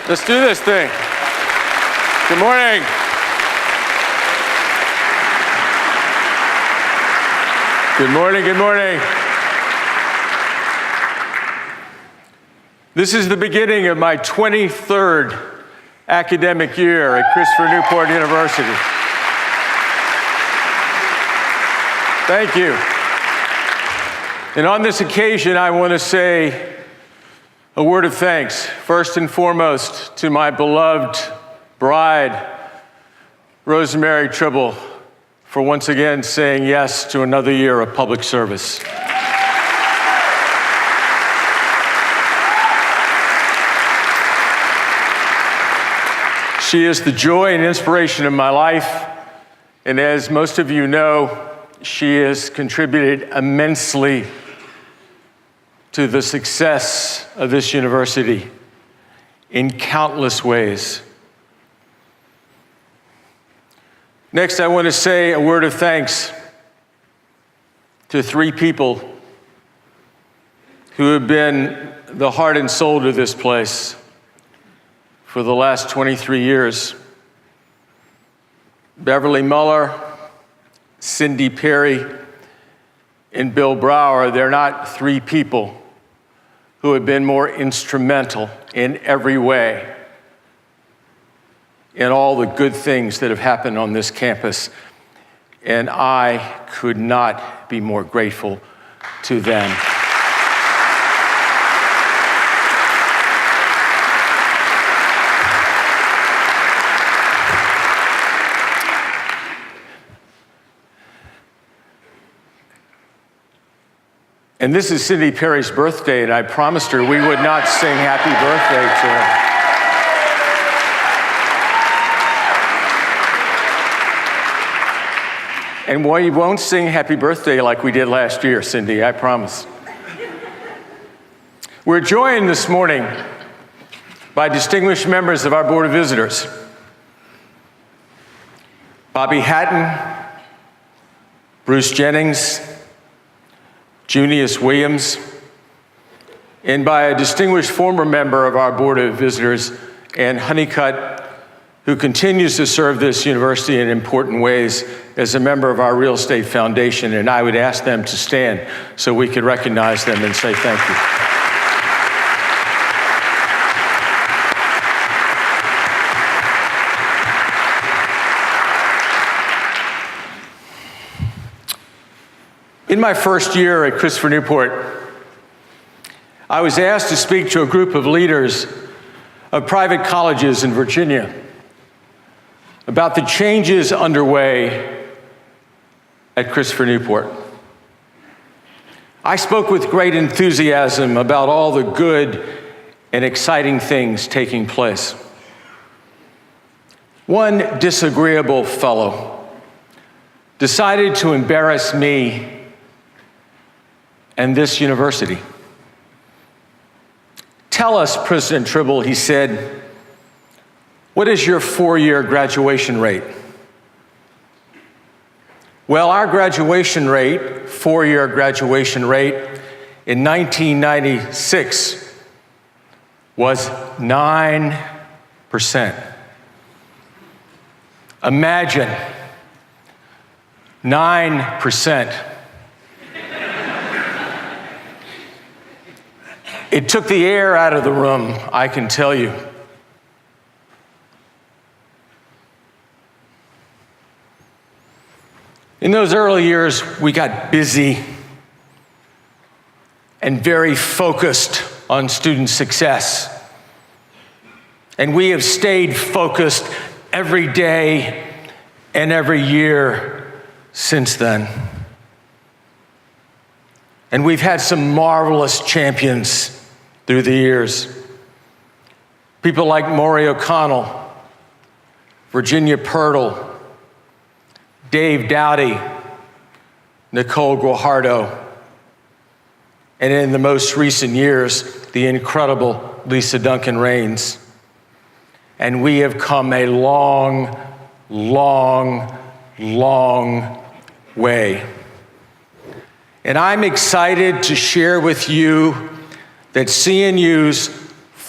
Let's do this thing. Good morning. Good morning, good morning. This is the beginning of my 23rd academic year at Christopher Newport University. Thank you. And on this occasion, I want to say a word of thanks, first and foremost, to my beloved bride, Rosemary Trible, for once again saying yes to another year of public service. She is the joy and inspiration of my life, and as most of you know, she has contributed immensely to the success of this university in countless ways. Next, I want to say a word of thanks to three people who have been the heart and soul to this place for the last 23 years. Beverly Muller, Cindy Perry, and Bill Brower. They're not three people who have been more instrumental in every way in all the good things that have happened on this campus. And I could not be more grateful to them. And this is Cindy Perry's birthday, and I promised her we would not sing happy birthday to her. And we won't sing happy birthday like we did last year, Cindy, I promise. We're joined this morning by distinguished members of our Board of Visitors. Bobby Hatton, Bruce Jennings, Junius Williams, and by a distinguished former member of our Board of Visitors, Ann Honeycutt, who continues to serve this university in important ways as a member of our Real Estate Foundation. And I would ask them to stand so we could recognize them and say thank you. In my first year at Christopher Newport, I was asked to speak to a group of leaders of private colleges in Virginia about the changes underway at Christopher Newport. I spoke with great enthusiasm about all the good and exciting things taking place. One disagreeable fellow decided to embarrass me and this university. Tell us, President Trible, he said, what is your four-year graduation rate? Well, our graduation rate, four-year graduation rate, in 1996 was 9%. Imagine 9%. It took the air out of the room, I can tell you. In those early years, we got busy and very focused on student success. And we have stayed focused every day and every year since then. And we've had some marvelous champions through the years. People like Maury O'Connell, Virginia Pirtle, Dave Dowdy, Nicole Guajardo, and in the most recent years, the incredible Lisa Duncan Rains. And we have come a long, long, long way. And I'm excited to share with you that CNU's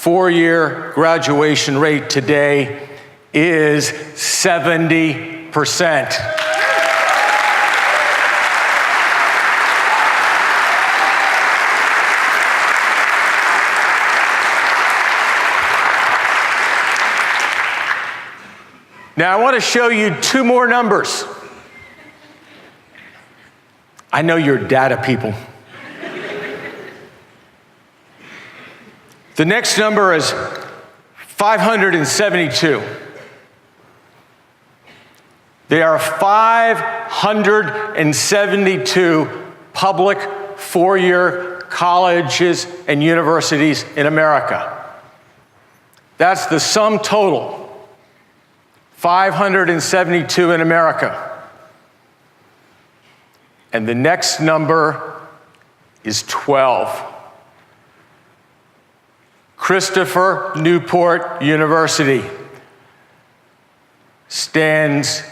four-year graduation rate today is 70%. Now, I want to show you two more numbers. I know you're data people. The next number is 572. There are 572 public four-year colleges and universities in America. That's the sum total. 572 in America. And the next number is 12. Christopher Newport University stands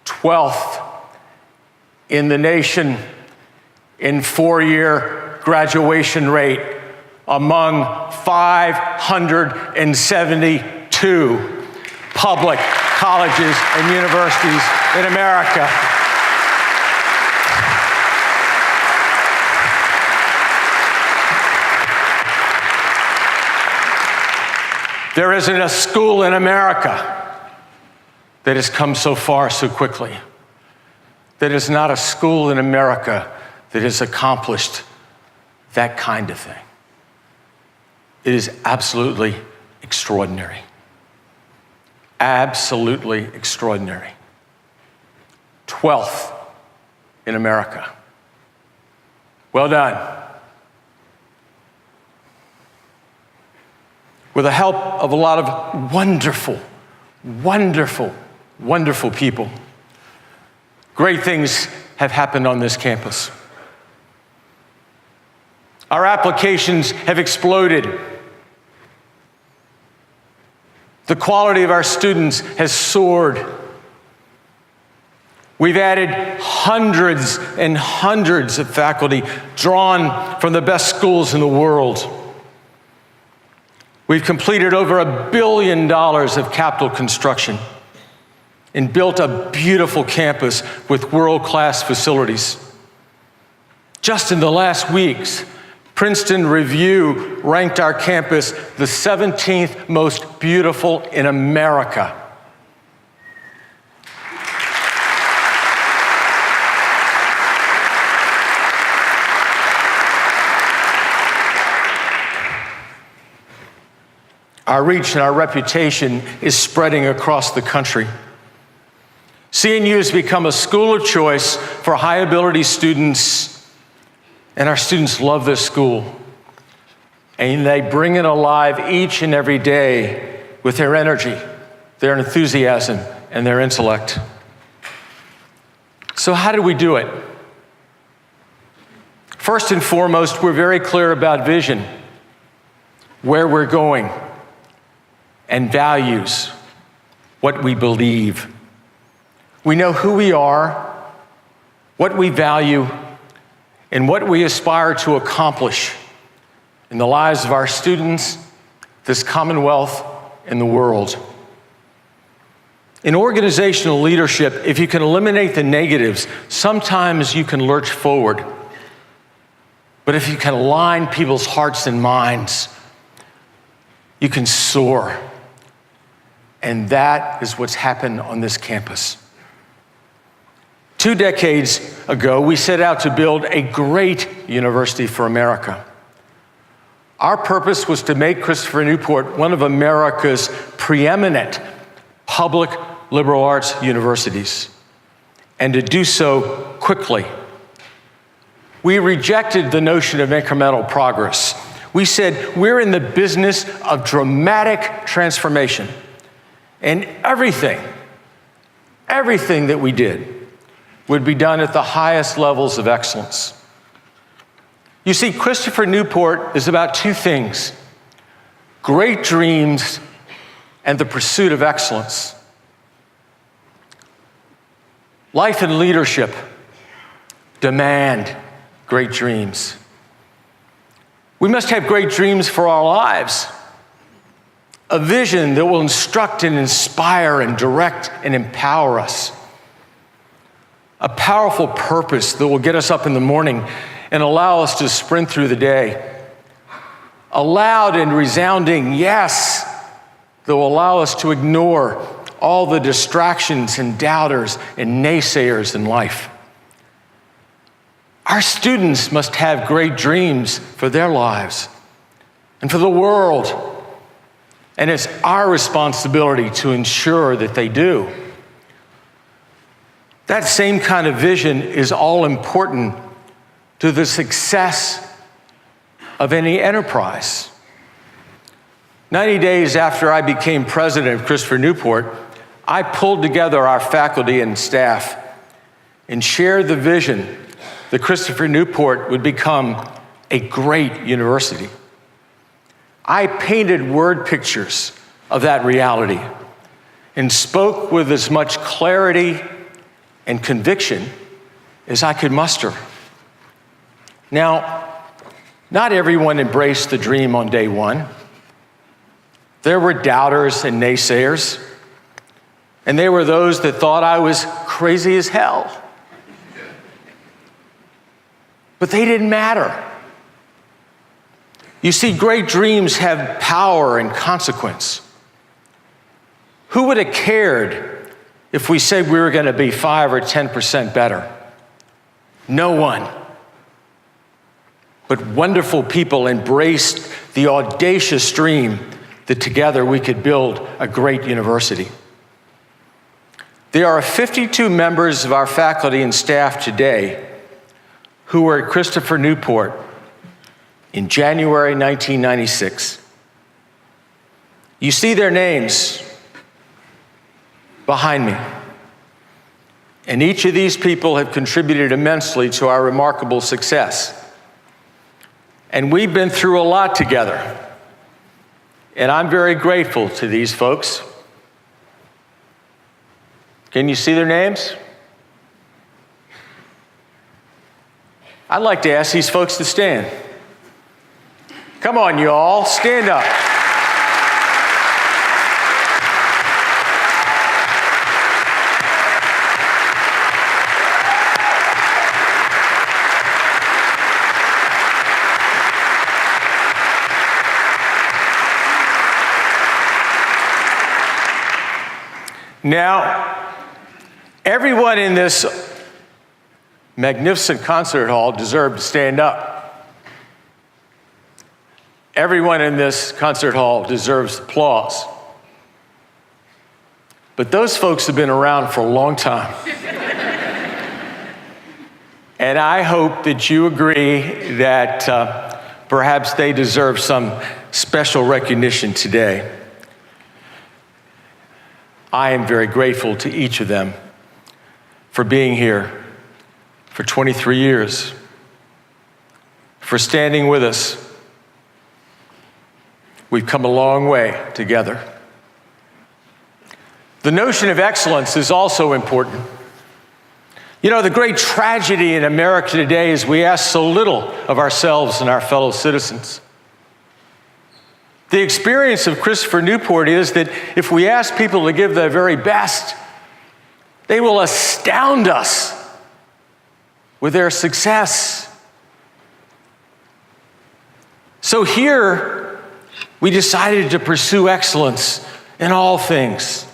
12th in the nation in four-year graduation rate among 572 public colleges and universities in America. There isn't a school in America that has come so far so quickly. There is not a school in America that has accomplished that kind of thing. It is absolutely extraordinary. Absolutely extraordinary. 12th in America. Well done. With the help of a lot of wonderful, wonderful, wonderful people, great things have happened on this campus. Our applications have exploded. The quality of our students has soared. We've added hundreds and hundreds of faculty drawn from the best schools in the world. We've completed over $1 billion of capital construction and built a beautiful campus with world-class facilities. Just in the last weeks, Princeton Review ranked our campus the 17th most beautiful in America. Our reach and our reputation is spreading across the country. CNU has become a school of choice for high-ability students, and our students love this school. And they bring it alive each and every day with their energy, their enthusiasm, and their intellect. So how do we do it? First and foremost, we're very clear about vision, where we're going, and values, what we believe. We know who we are, what we value, and what we aspire to accomplish in the lives of our students, this Commonwealth, and the world. In organizational leadership, if you can eliminate the negatives, sometimes you can lurch forward. But if you can align people's hearts and minds, you can soar. And that is what's happened on this campus. 2 decades ago, we set out to build a great university for America. Our purpose was to make Christopher Newport one of America's preeminent public liberal arts universities, and to do so quickly. We rejected the notion of incremental progress. We said, we're in the business of dramatic transformation, and everything that we did would be done at the highest levels of excellence. You see, Christopher Newport is about 2 things: great dreams and the pursuit of excellence. Life and leadership demand great dreams. We must have great dreams for our lives, a vision that will instruct and inspire and direct and empower us. A powerful purpose that will get us up in the morning and allow us to sprint through the day. A loud and resounding yes that will allow us to ignore all the distractions and doubters and naysayers in life. Our students must have great dreams for their lives and for the world. And it's our responsibility to ensure that they do. That same kind of vision is all important to the success of any enterprise. 90 days after I became president of Christopher Newport, I pulled together our faculty and staff and shared the vision that Christopher Newport would become a great university. I painted word pictures of that reality and spoke with as much clarity and conviction as I could muster. Now, not everyone embraced the dream on day one. There were doubters and naysayers, and they were those that thought I was crazy as hell. But they didn't matter. You see, great dreams have power and consequence. Who would have cared if we said we were going to be 5 or 10% better? No one. But wonderful people embraced the audacious dream that together we could build a great university. There are 52 members of our faculty and staff today who were at Christopher Newport in January 1996. You see their names behind me. And each of these people have contributed immensely to our remarkable success. And we've been through a lot together. And I'm very grateful to these folks. Can you see their names? I'd like to ask these folks to stand. Come on, you all, stand up. Now, everyone in this magnificent concert hall deserved to stand up. Everyone in this concert hall deserves applause. But those folks have been around for a long time. And I hope that you agree that perhaps they deserve some special recognition today. I am very grateful to each of them for being here for 23 years, for standing with us. We've come a long way together. The notion of excellence is also important. You know, the great tragedy in America today is we ask so little of ourselves and our fellow citizens. The experience of Christopher Newport is that if we ask people to give their very best, they will astound us with their success. So here, we decided to pursue excellence in all things.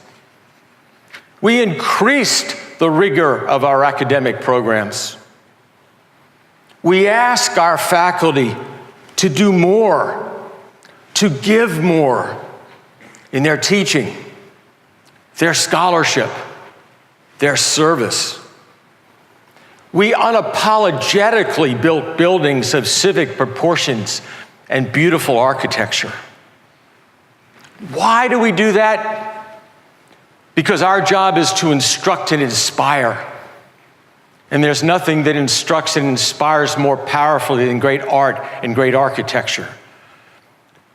We increased the rigor of our academic programs. We ask our faculty to do more, to give more in their teaching, their scholarship, their service. We unapologetically built buildings of civic proportions and beautiful architecture. Why do we do that? Because our job is to instruct and inspire. And there's nothing that instructs and inspires more powerfully than great art and great architecture.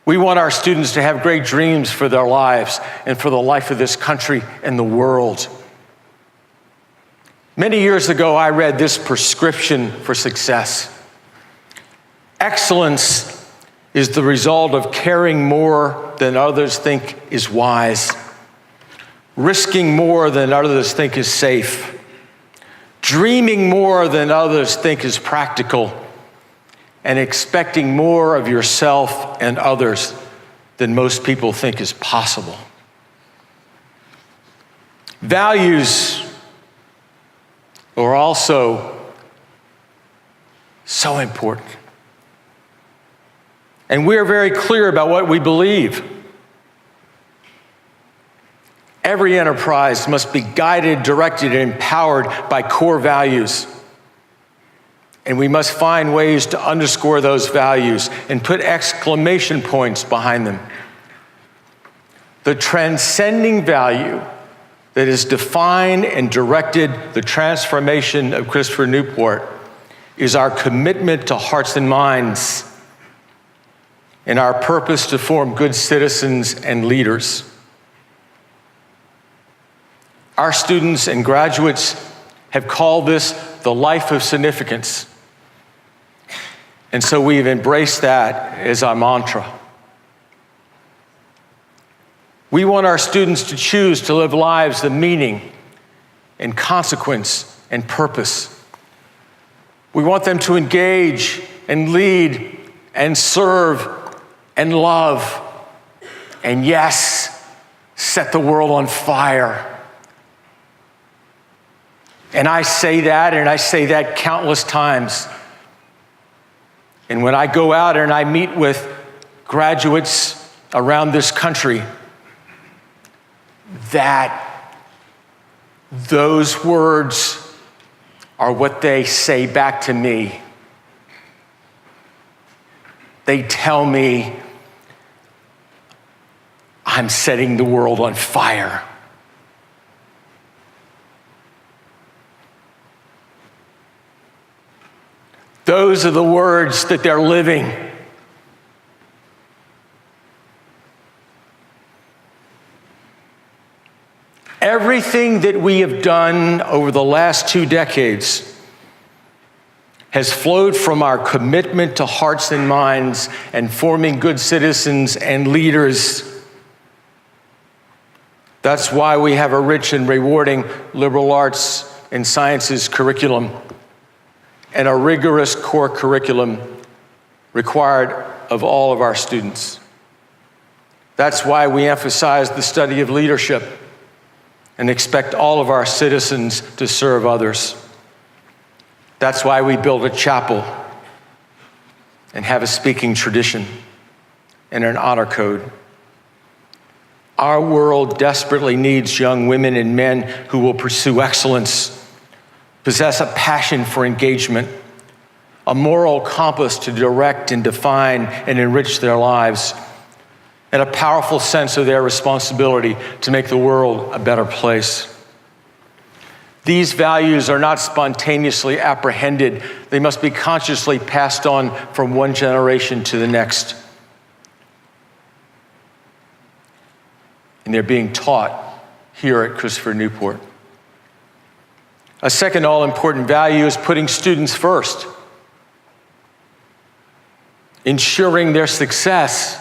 We want our students to have great dreams for their lives and for the life of this country and the world. Many years ago, I read this prescription for success. Excellence is the result of caring more than others think is wise, risking more than others think is safe, dreaming more than others think is practical, and expecting more of yourself and others than most people think is possible. Values are also so important. And we are very clear about what we believe. Every enterprise must be guided, directed, and empowered by core values. And we must find ways to underscore those values and put exclamation points behind them. The transcending value that has defined and directed the transformation of Christopher Newport is our commitment to hearts and minds and our purpose to form good citizens and leaders. Our students and graduates have called this the life of significance. And so we've embraced that as our mantra. We want our students to choose to live lives of meaning and consequence and purpose. We want them to engage and lead and serve and love and, yes, set the world on fire. And I say that, and I say that countless times. And when I go out and I meet with graduates around this country, that those words are what they say back to me. They tell me I'm setting the world on fire. Those are the words that they're living. Everything that we have done over the last 2 decades has flowed from our commitment to hearts and minds and forming good citizens and leaders. That's why we have a rich and rewarding liberal arts and sciences curriculum and a rigorous core curriculum required of all of our students. That's why we emphasize the study of leadership and expect all of our citizens to serve others. That's why we build a chapel and have a speaking tradition and an honor code. Our world desperately needs young women and men who will pursue excellence, possess a passion for engagement, a moral compass to direct and define and enrich their lives, and a powerful sense of their responsibility to make the world a better place. These values are not spontaneously apprehended. They must be consciously passed on from one generation to the next. And they're being taught here at Christopher Newport. A second all-important value is putting students first, ensuring their success.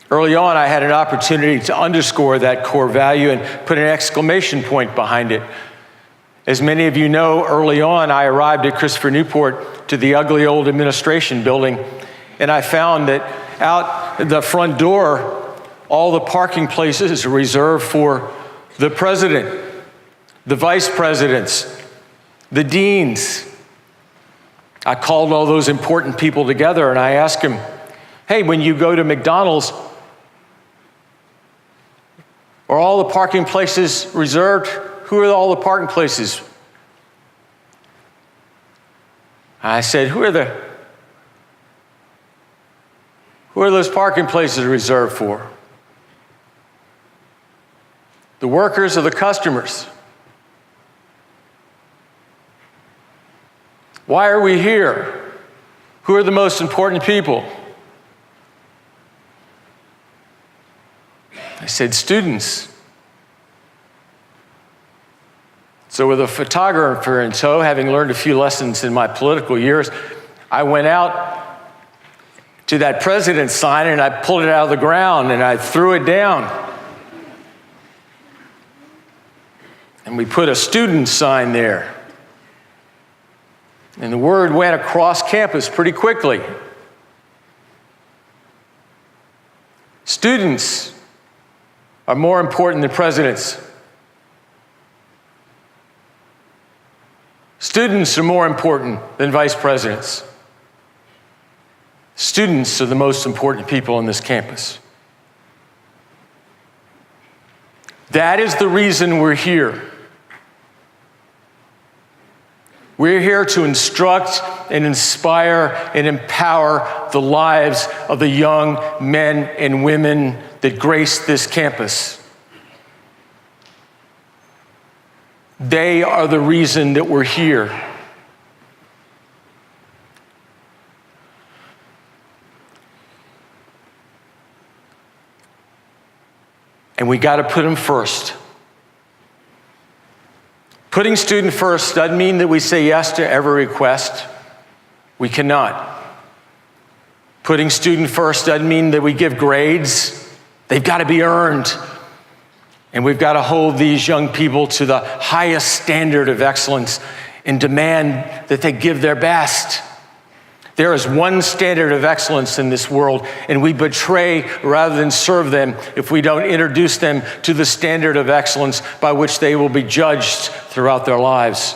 Early on, I had an opportunity to underscore that core value and put an exclamation point behind it. As many of you know, early on, I arrived at Christopher Newport to the ugly old administration building, and I found that out the front door, all the parking places are reserved for the president, the vice presidents, the deans. I called all those important people together and I asked them, hey, when you go to McDonald's, are all the parking places reserved? Who are all the parking places? I said, who are those parking places reserved for? The workers or the customers? Why are we here? Who are the most important people? I said, students. So with a photographer in tow, having learned a few lessons in my political years, I went out to that president's sign, and I pulled it out of the ground and I threw it down. And we put a student sign there. And the word went across campus pretty quickly. Students are more important than presidents. Students are more important than vice presidents. Students are the most important people on this campus. That is the reason we're here. We're here to instruct and inspire and empower the lives of the young men and women that grace this campus. They are the reason that we're here. And we got to put them first. Putting student first doesn't mean that we say yes to every request. We cannot. Putting student first doesn't mean that we give grades. They've got to be earned. And we've got to hold these young people to the highest standard of excellence and demand that they give their best. There is one standard of excellence in this world, and we betray rather than serve them if we don't introduce them to the standard of excellence by which they will be judged throughout their lives.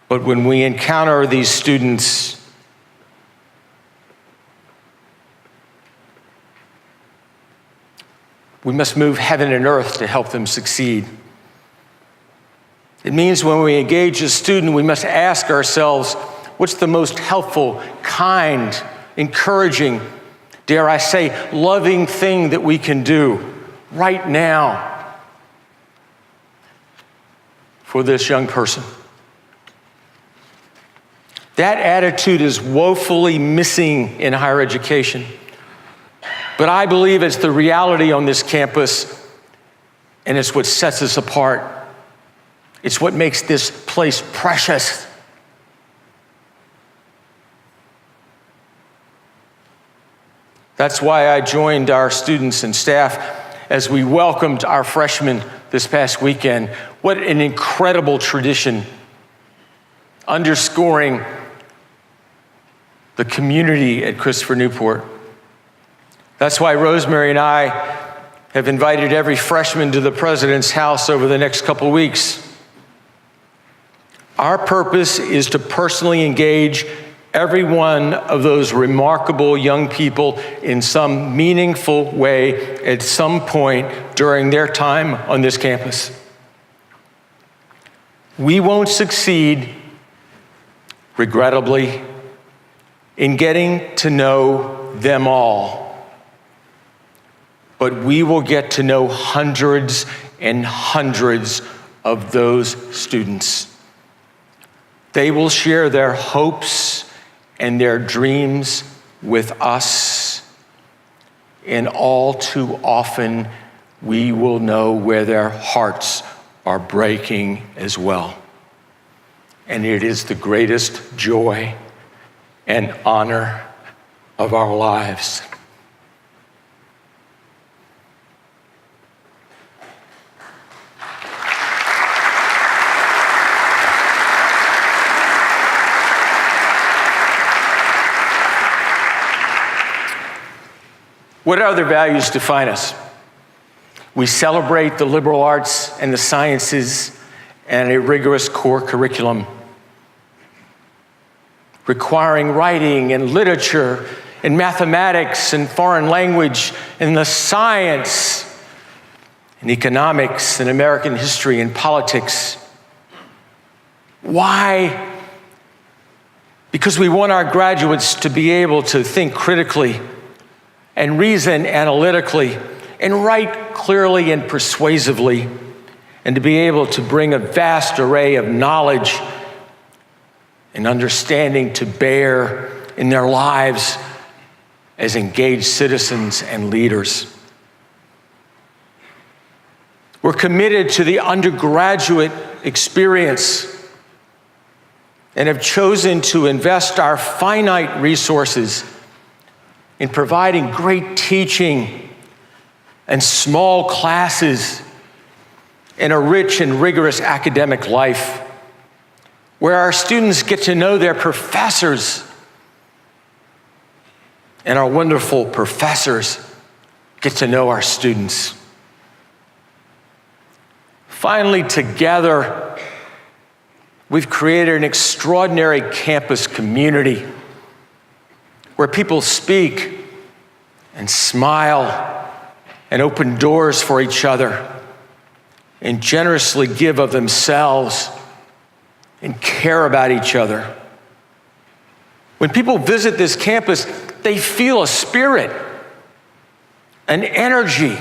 But when we encounter these students, we must move heaven and earth to help them succeed. It means when we engage a student, we must ask ourselves, what's the most helpful, kind, encouraging, dare I say, loving thing that we can do right now for this young person? That attitude is woefully missing in higher education. But I believe it's the reality on this campus, and it's what sets us apart. It's what makes this place precious. That's why I joined our students and staff as we welcomed our freshmen this past weekend. What an incredible tradition, underscoring the community at Christopher Newport. That's why Rosemary and I have invited every freshman to the president's house over the next couple of weeks. Our purpose is to personally engage every one of those remarkable young people in some meaningful way at some point during their time on this campus. We won't succeed, regrettably, in getting to know them all, but we will get to know hundreds and hundreds of those students. They will share their hopes and their dreams with us, and all too often we will know where their hearts are breaking as well. And it is the greatest joy and honor of our lives. What other values define us? We celebrate the liberal arts and the sciences and a rigorous core curriculum, requiring writing and literature and mathematics and foreign language and the science and economics and American history and politics. Why? Because we want our graduates to be able to think critically and reason analytically and write clearly and persuasively, and to be able to bring a vast array of knowledge and understanding to bear in their lives as engaged citizens and leaders. We're committed to the undergraduate experience, and have chosen to invest our finite resources in providing great teaching and small classes and a rich and rigorous academic life where our students get to know their professors and our wonderful professors get to know our students. Finally, together, we've created an extraordinary campus community where people speak and smile and open doors for each other and generously give of themselves and care about each other. When people visit this campus, they feel a spirit, an energy,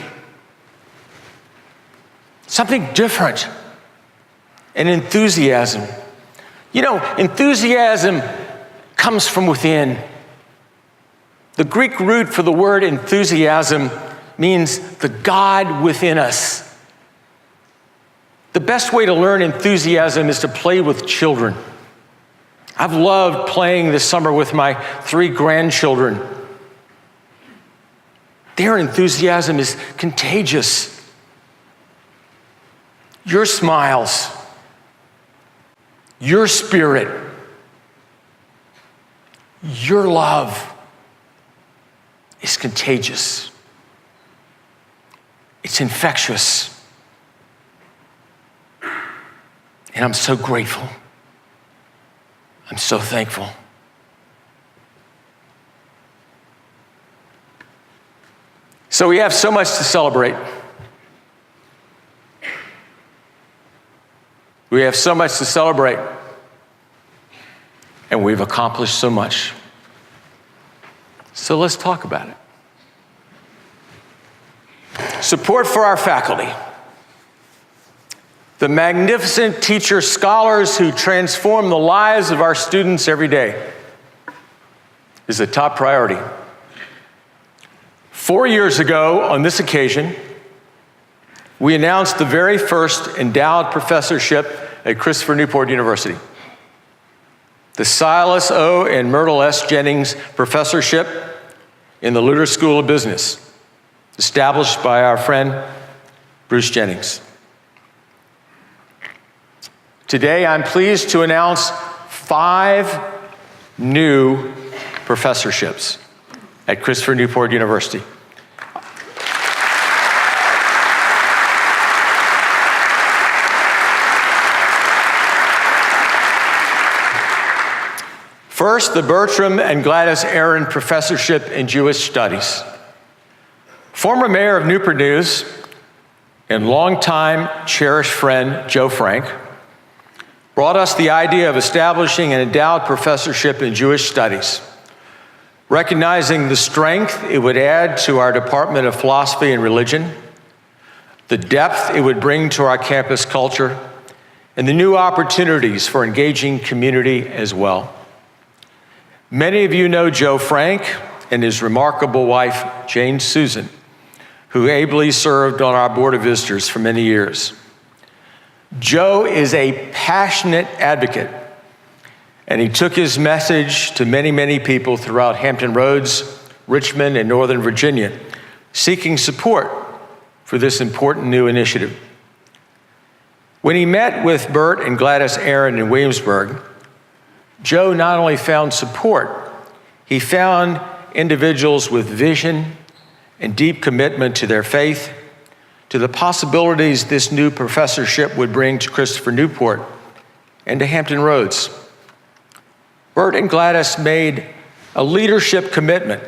something different, an enthusiasm. You know, enthusiasm comes from within. The Greek root for the word enthusiasm means the God within us. The best way to learn enthusiasm is to play with children. I've loved playing this summer with my 3 grandchildren. Their enthusiasm is contagious. Your smiles, your spirit, your love is contagious. It's infectious. And I'm so grateful. I'm so thankful. So we have so much to celebrate. We have so much to celebrate. And we've accomplished so much. So let's talk about it. Support for our faculty. The magnificent teacher scholars who transform the lives of our students every day is a top priority. 4 years ago, on this occasion, we announced the very first endowed professorship at Christopher Newport University. The Silas O. and Myrtle S. Jennings Professorship in the Luter School of Business, established by our friend Bruce Jennings. Today, I'm pleased to announce 5 new professorships at Christopher Newport University. First, the Bertram and Gladys Aaron Professorship in Jewish Studies. Former mayor of Newport News and longtime cherished friend Joe Frank brought us the idea of establishing an endowed professorship in Jewish Studies, recognizing the strength it would add to our Department of Philosophy and Religion, the depth it would bring to our campus culture, and the new opportunities for engaging community as well. Many of you know Joe Frank and his remarkable wife, Jane Susan, who ably served on our Board of Visitors for many years. Joe is a passionate advocate, and he took his message to many, many people throughout Hampton Roads, Richmond, and Northern Virginia, seeking support for this important new initiative. When he met with Bert and Gladys Aaron in Williamsburg, Joe not only found support, he found individuals with vision and deep commitment to their faith, to the possibilities this new professorship would bring to Christopher Newport and to Hampton Roads. Bert and Gladys made a leadership commitment,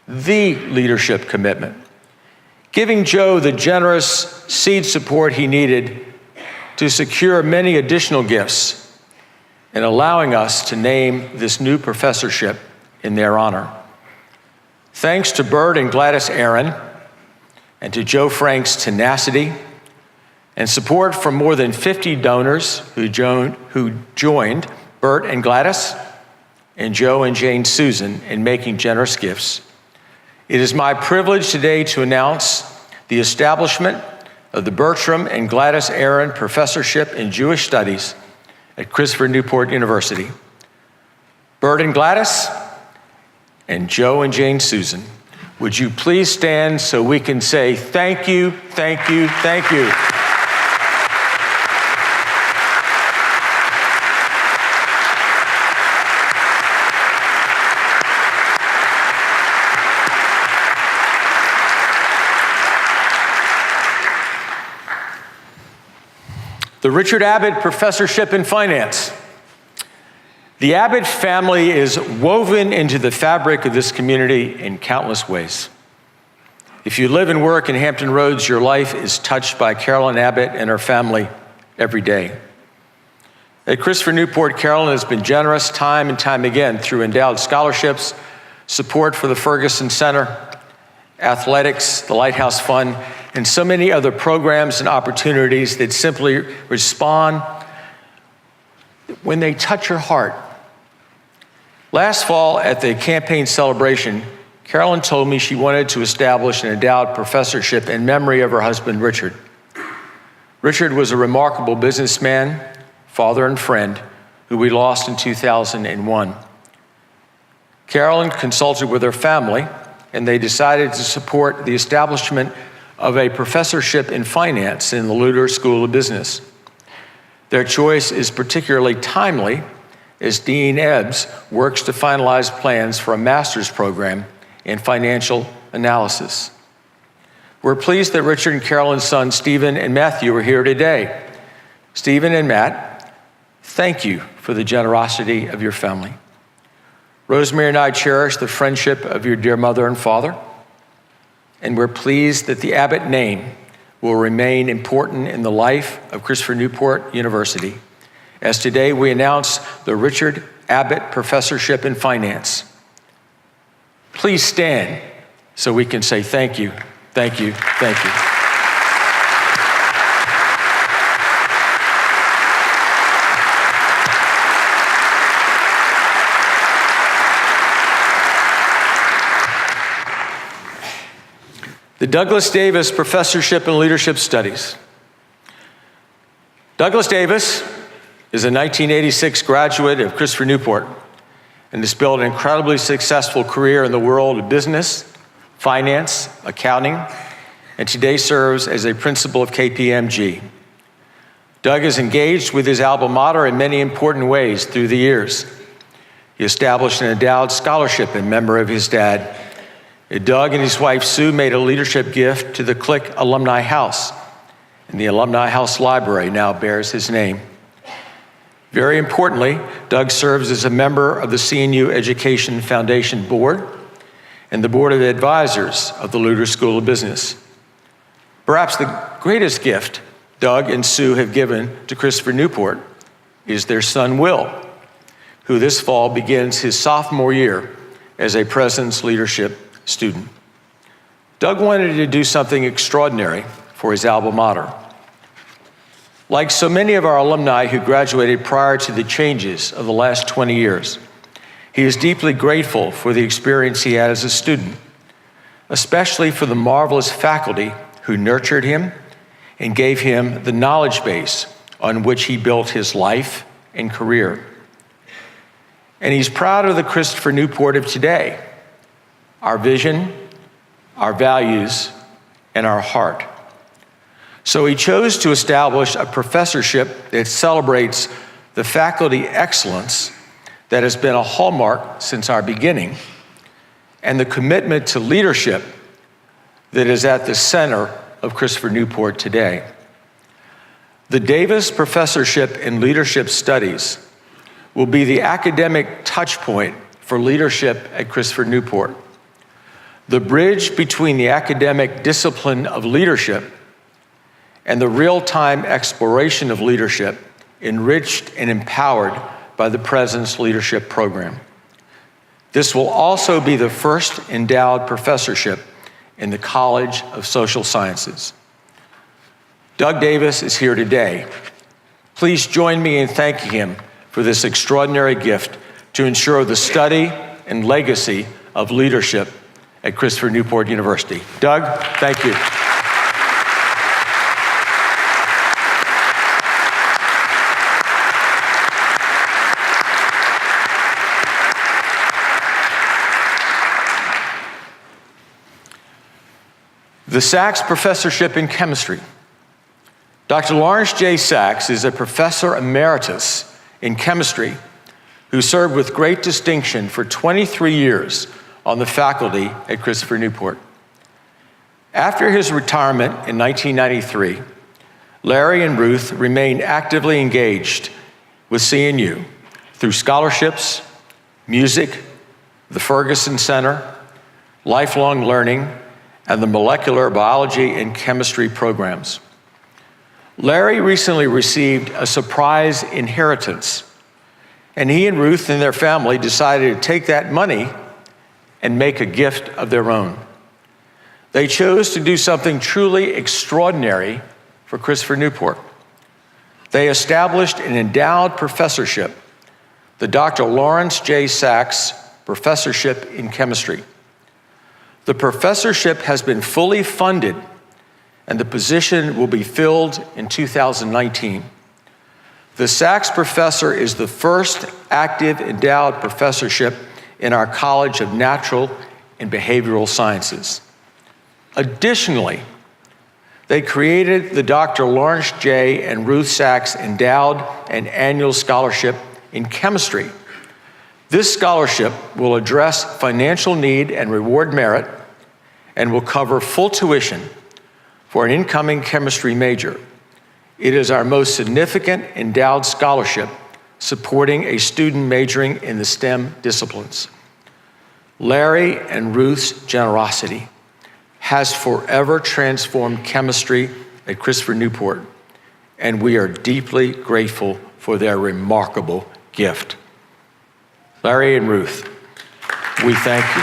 the leadership commitment, giving Joe the generous seed support he needed to secure many additional gifts and allowing us to name this new professorship in their honor. Thanks to Bert and Gladys Aaron, and to Joe Frank's tenacity and support from more than 50 donors who joined Bert and Gladys and Joe and Jane Susan in making generous gifts, it is my privilege today to announce the establishment of the Bertram and Gladys Aaron Professorship in Jewish Studies at Christopher Newport University. Bert and Gladys, and Joe and Jane Susan, would you please stand so we can say thank you, thank you, thank you. The Richard Abbot Professorship in Finance. The Abbot family is woven into the fabric of this community in countless ways. If you live and work in Hampton Roads, your life is touched by Carolyn Abbot and her family every day. At Christopher Newport, Carolyn has been generous time and time again through endowed scholarships, support for the Ferguson Center, athletics, the Lighthouse Fund, and so many other programs and opportunities that simply respond when they touch your heart. Last fall at the campaign celebration, Carolyn told me she wanted to establish an endowed professorship in memory of her husband, Richard. Richard was a remarkable businessman, father, and friend who we lost in 2001. Carolyn consulted with her family, and they decided to support the establishment of a professorship in finance in the Luter School of Business. Their choice is particularly timely as Dean Ebbs works to finalize plans for a master's program in financial analysis. We're pleased that Richard and Carolyn's sons, Stephen and Matthew, are here today. Stephen and Matt, thank you for the generosity of your family. Rosemary and I cherish the friendship of your dear mother and father, and we're pleased that the Abbot name will remain important in the life of Christopher Newport University, as today we announce the Richard Abbot Professorship in Finance. Please stand so we can say thank you, thank you, thank you. The Douglas Davis Professorship in Leadership Studies. Douglas Davis is a 1986 graduate of Christopher Newport and has built an incredibly successful career in the world of business, finance, accounting, and today serves as a principal of KPMG. Doug is engaged with his alma mater in many important ways through the years. He established an endowed scholarship in memory of his dad. Doug and his wife Sue made a leadership gift to the Click Alumni House, and the Alumni House Library now bears his name. Very importantly, Doug serves as a member of the CNU Education Foundation Board and the Board of Advisors of the Luter School of Business. Perhaps the greatest gift Doug and Sue have given to Christopher Newport is their son Will, who this fall begins his sophomore year as a President's Leadership student. Doug wanted to do something extraordinary for his alma mater. Like so many of our alumni who graduated prior to the changes of the last 20 years, he is deeply grateful for the experience he had as a student, especially for the marvelous faculty who nurtured him and gave him the knowledge base on which he built his life and career. And he's proud of the Christopher Newport of today, our vision, our values, and our heart. So he chose to establish a professorship that celebrates the faculty excellence that has been a hallmark since our beginning, and the commitment to leadership that is at the center of Christopher Newport today. The Davis Professorship in Leadership Studies will be the academic touch point for leadership at Christopher Newport. The bridge between the academic discipline of leadership and the real-time exploration of leadership, enriched and empowered by the President's Leadership Program. This will also be the first endowed professorship in the College of Social Sciences. Doug Davis is here today. Please join me in thanking him for this extraordinary gift to ensure the study and legacy of leadership at Christopher Newport University. Doug, thank you. The Sachs Professorship in Chemistry. Dr. Lawrence J. Sachs is a professor emeritus in chemistry who served with great distinction for 23 years on the faculty at Christopher Newport. After his retirement in 1993, Larry and Ruth remained actively engaged with CNU through scholarships, music, the Ferguson Center, lifelong learning, and the molecular biology and chemistry programs. Larry recently received a surprise inheritance, and he and Ruth and their family decided to take that money and make a gift of their own. They chose to do something truly extraordinary for Christopher Newport. They established an endowed professorship, the Dr. Lawrence J. Sachs Professorship in Chemistry. The professorship has been fully funded, and the position will be filled in 2019. The Sachs Professor is the first active endowed professorship in our College of Natural and Behavioral Sciences. Additionally, they created the Dr. Lawrence J. and Ruth Sachs Endowed and Annual Scholarship in Chemistry. This scholarship will address financial need and reward merit and will cover full tuition for an incoming chemistry major. It is our most significant endowed scholarship supporting a student majoring in the STEM disciplines. Larry and Ruth's generosity has forever transformed chemistry at Christopher Newport, and we are deeply grateful for their remarkable gift. Larry and Ruth, we thank you.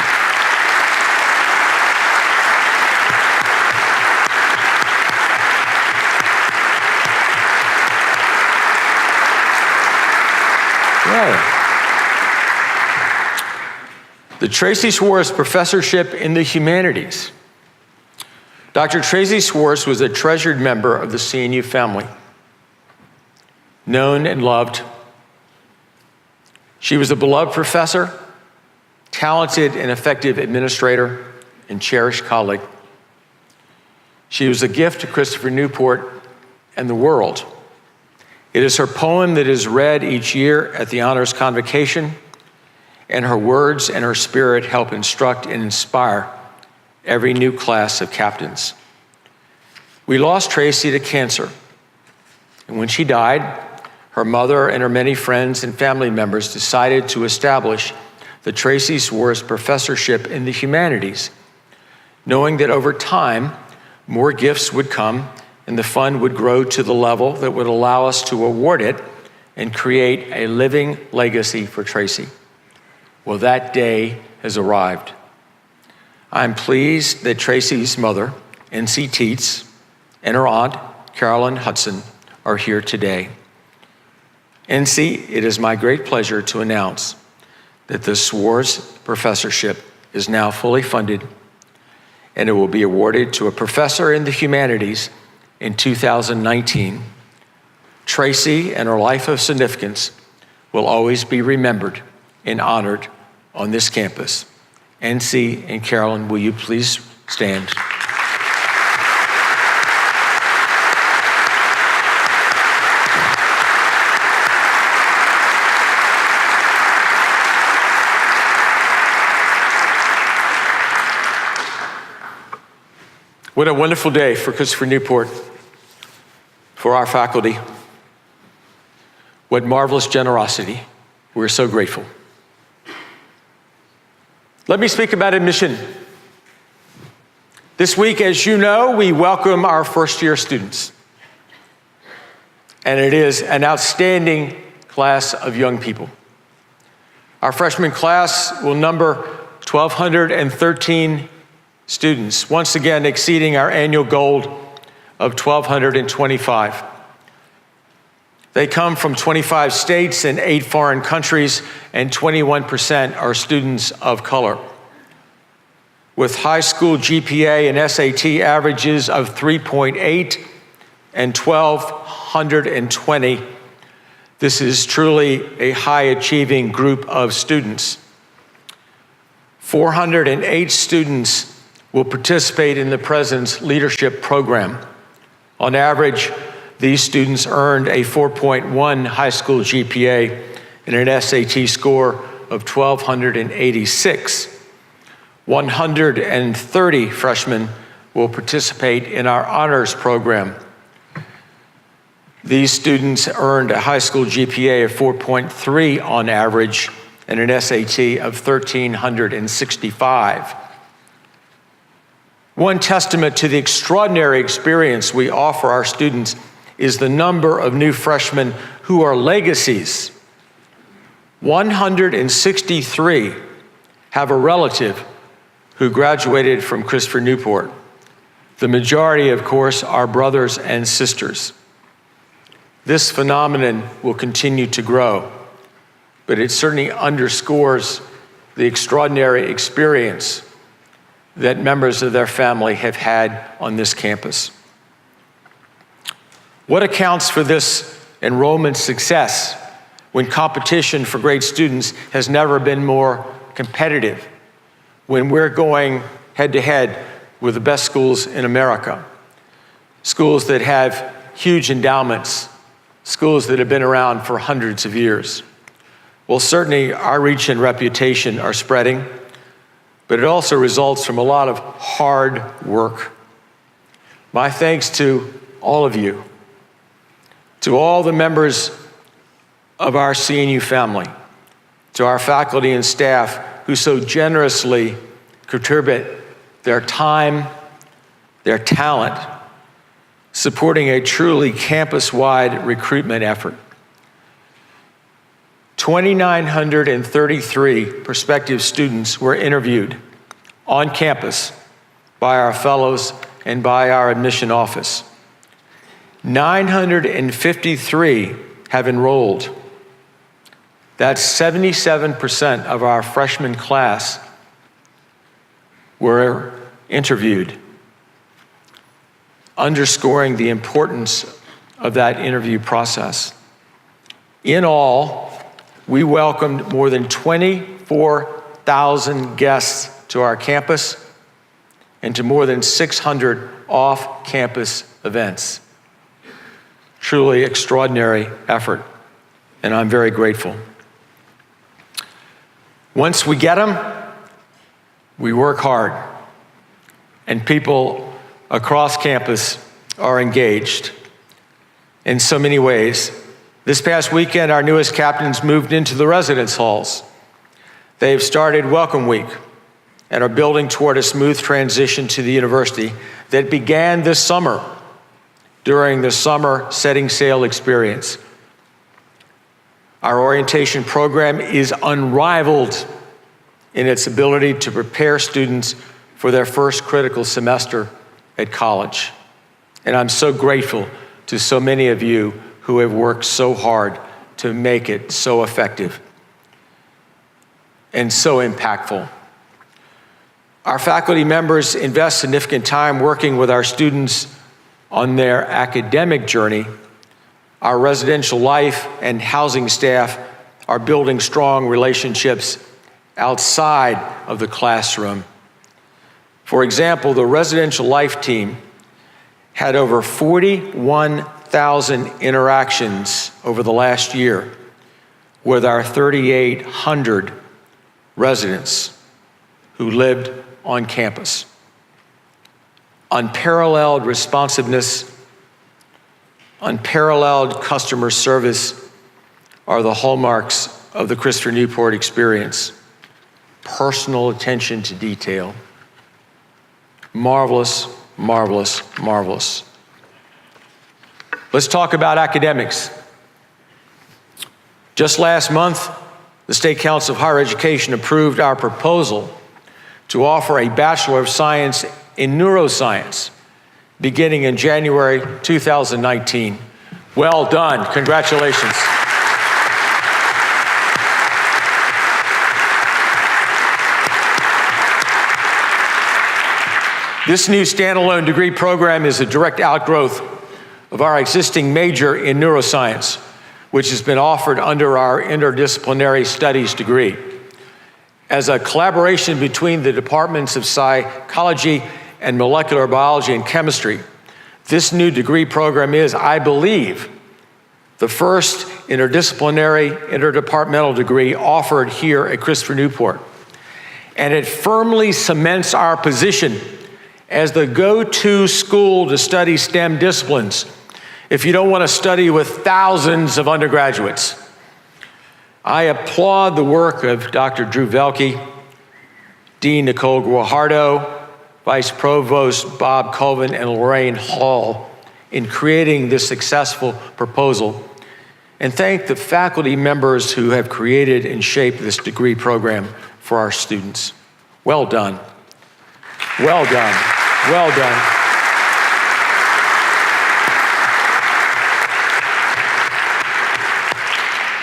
The Tracy Swartz Professorship in the Humanities. Dr. Tracy Swartz was a treasured member of the CNU family, known and loved. She was a beloved professor, talented and effective administrator, and cherished colleague. She was a gift to Christopher Newport and the world. It is her poem that is read each year at the Honors Convocation, and her words and her spirit help instruct and inspire every new class of captains. We lost Tracy to cancer, and when she died, her mother and her many friends and family members decided to establish the Tracy Swartz Professorship in the Humanities, knowing that over time, more gifts would come and the fund would grow to the level that would allow us to award it and create a living legacy for Tracy. Well, that day has arrived. I'm pleased that Tracy's mother, N.C. Teets, and her aunt, Carolyn Hudson, are here today. N.C., it is my great pleasure to announce that the Swartz Professorship is now fully funded, and it will be awarded to a professor in the humanities in 2019. Tracy and her life of significance will always be remembered and honored on this campus. NC and Carolyn, will you please stand? What a wonderful day for Christopher Newport, for our faculty. What marvelous generosity. We're so grateful. Let me speak about admission. This week, as you know, we welcome our first-year students. And it is an outstanding class of young people. Our freshman class will number 1,213 students, once again exceeding our annual goal of 1,225. They come from 25 states and 8 foreign countries, and 21% are students of color. With high school GPA and SAT averages of 3.8 and 1,220, this is truly a high-achieving group of students. 408 students will participate in the President's Leadership Program. On average, these students earned a 4.1 high school GPA and an SAT score of 1,286. 130 freshmen will participate in our honors program. These students earned a high school GPA of 4.3 on average and an SAT of 1,365. One testament to the extraordinary experience we offer our students is the number of new freshmen who are legacies. 163 have a relative who graduated from Christopher Newport. The majority, of course, are brothers and sisters. This phenomenon will continue to grow, but it certainly underscores the extraordinary experience that members of their family have had on this campus. What accounts for this enrollment success when competition for great students has never been more competitive, when we're going head-to-head with the best schools in America, schools that have huge endowments, schools that have been around for hundreds of years? Well, certainly our reach and reputation are spreading, but it also results from a lot of hard work. My thanks to all of you, to all the members of our CNU family, to our faculty and staff who so generously contribute their time, their talent, supporting a truly campus-wide recruitment effort. 2,933 prospective students were interviewed on campus by our fellows and by our admission office. 953 have enrolled. That's 77% of our freshman class were interviewed, underscoring the importance of that interview process. In all, we welcomed more than 24,000 guests to our campus and to more than 600 off-campus events. Truly extraordinary effort, and I'm very grateful. Once we get them, we work hard, and people across campus are engaged in so many ways. This past weekend, our newest captains moved into the residence halls. They've started Welcome Week and are building toward a smooth transition to the university that began this summer during the summer setting sail experience. Our orientation program is unrivaled in its ability to prepare students for their first critical semester at college. And I'm so grateful to so many of you who have worked so hard to make it so effective and so impactful. Our faculty members invest significant time working with our students on their academic journey. Our residential life and housing staff are building strong relationships outside of the classroom. For example, the residential life team had over 41,000 interactions over the last year with our 3,800 residents who lived on campus. Unparalleled responsiveness, unparalleled customer service are the hallmarks of the Christopher Newport experience. Personal attention to detail. Marvelous, marvelous, marvelous. Let's talk about academics. Just last month, the State Council of Higher Education approved our proposal to offer a Bachelor of Science in Neuroscience beginning in January 2019. Well done, congratulations. This new standalone degree program is a direct outgrowth of our existing major in neuroscience, which has been offered under our interdisciplinary studies degree. as a collaboration between the departments of psychology and molecular biology and chemistry. This new degree program is, I believe, the first interdisciplinary, interdepartmental degree offered here at Christopher Newport. And it firmly cements our position as the go-to school to study STEM disciplines if you don't want to study with thousands of undergraduates. I applaud the work of Dr. Drew Velke, Dean Nicole Guajardo, Vice Provost Bob Colvin, and Lorraine Hall in creating this successful proposal, and thank the faculty members who have created and shaped this degree program for our students. Well done. Well done. Well done.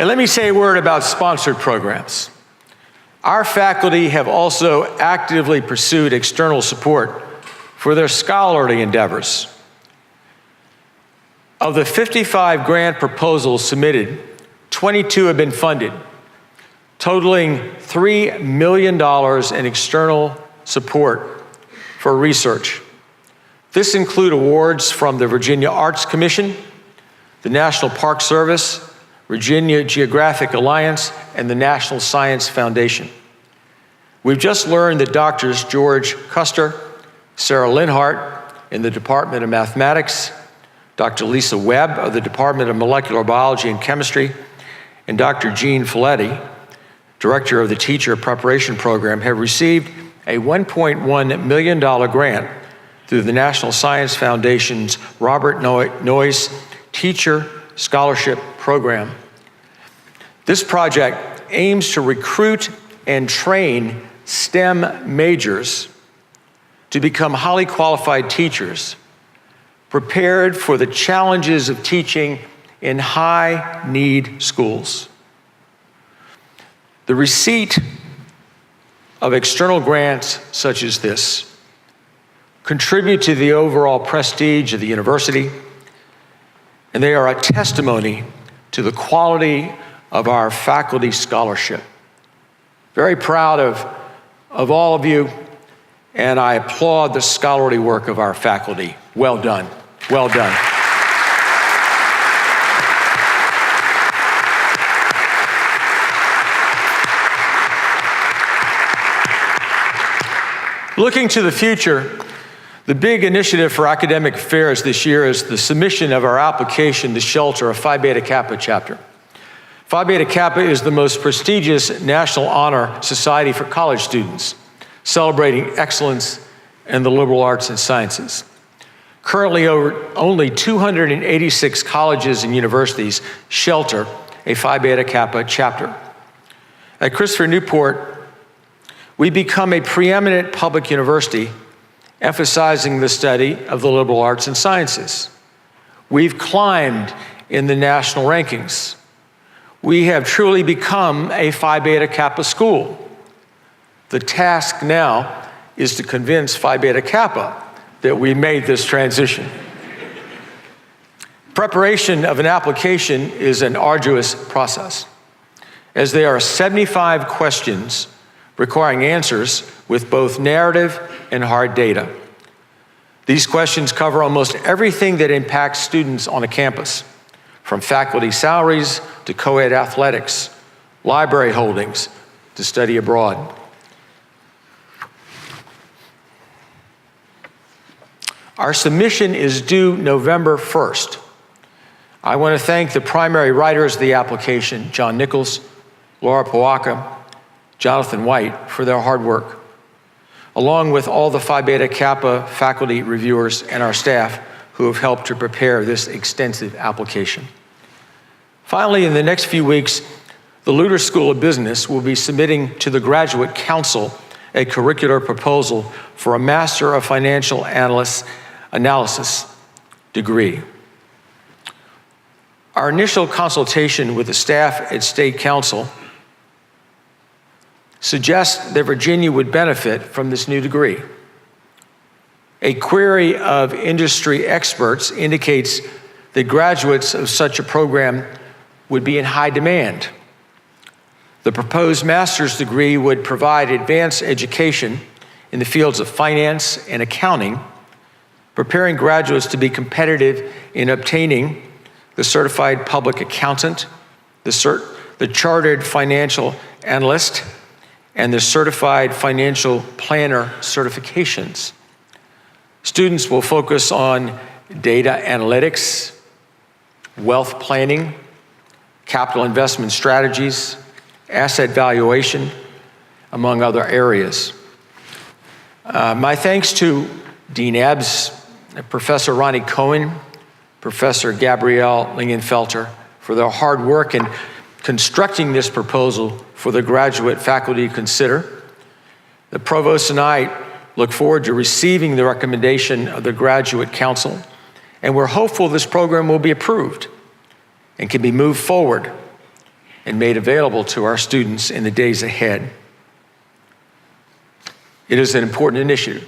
And let me say a word about sponsored programs. Our faculty have also actively pursued external support for their scholarly endeavors. Of the 55 grant proposals submitted, 22 have been funded, totaling $3 million in external support for research. This includes awards from the Virginia Arts Commission, the National Park Service, Virginia Geographic Alliance, and the National Science Foundation. We've just learned that Drs. George Custer, Sarah Linhart in the Department of Mathematics, Dr. Lisa Webb of the Department of Molecular Biology and Chemistry, and Dr. Jean Folletti, Director of the Teacher Preparation Program, have received a $1.1 million grant through the National Science Foundation's Robert Noyce Teacher Scholarship Program. This project aims to recruit and train STEM majors to become highly qualified teachers, prepared for the challenges of teaching in high-need schools. The receipt of external grants such as this contribute to the overall prestige of the university, and they are a testimony to the quality of our faculty scholarship. Very proud of all of you, and I applaud the scholarly work of our faculty. Well done, well done. Looking to the future, the big initiative for academic affairs this year is the submission of our application to shelter a Phi Beta Kappa chapter. Phi Beta Kappa is the most prestigious national honor society for college students, celebrating excellence in the liberal arts and sciences. Currently, only 286 colleges and universities shelter a Phi Beta Kappa chapter. At Christopher Newport, we become a preeminent public university emphasizing the study of the liberal arts and sciences. We've climbed in the national rankings. We have truly become a Phi Beta Kappa school. The task now is to convince Phi Beta Kappa that we made this transition. Preparation of an application is an arduous process, as there are 75 questions requiring answers with both narrative and hard data. These questions cover almost everything that impacts students on a campus, from faculty salaries to co-ed athletics, library holdings to study abroad. Our submission is due November 1st. I want to thank the primary writers of the application, John Nichols, Laura Powaka, Jonathan White, for their hard work, along with all the Phi Beta Kappa faculty reviewers and our staff who have helped to prepare this extensive application. Finally, in the next few weeks, the Luter School of Business will be submitting to the Graduate Council a curricular proposal for a Master of Financial Analysis degree. Our initial consultation with the staff at State Council suggests that Virginia would benefit from this new degree. A query of industry experts indicates that graduates of such a program would be in high demand. The proposed master's degree would provide advanced education in the fields of finance and accounting, preparing graduates to be competitive in obtaining the certified public accountant, the chartered financial analyst, and the certified financial planner certifications. Students will focus on data analytics, wealth planning, capital investment strategies, asset valuation, among other areas. My thanks to Dean Ebbs, Professor Ronnie Cohen, Professor Gabrielle Lingenfelter for their hard work in constructing this proposal for the graduate faculty to consider. The provost and I look forward to receiving the recommendation of the Graduate Council, and we're hopeful this program will be approved and can be moved forward and made available to our students in the days ahead. It is an important initiative.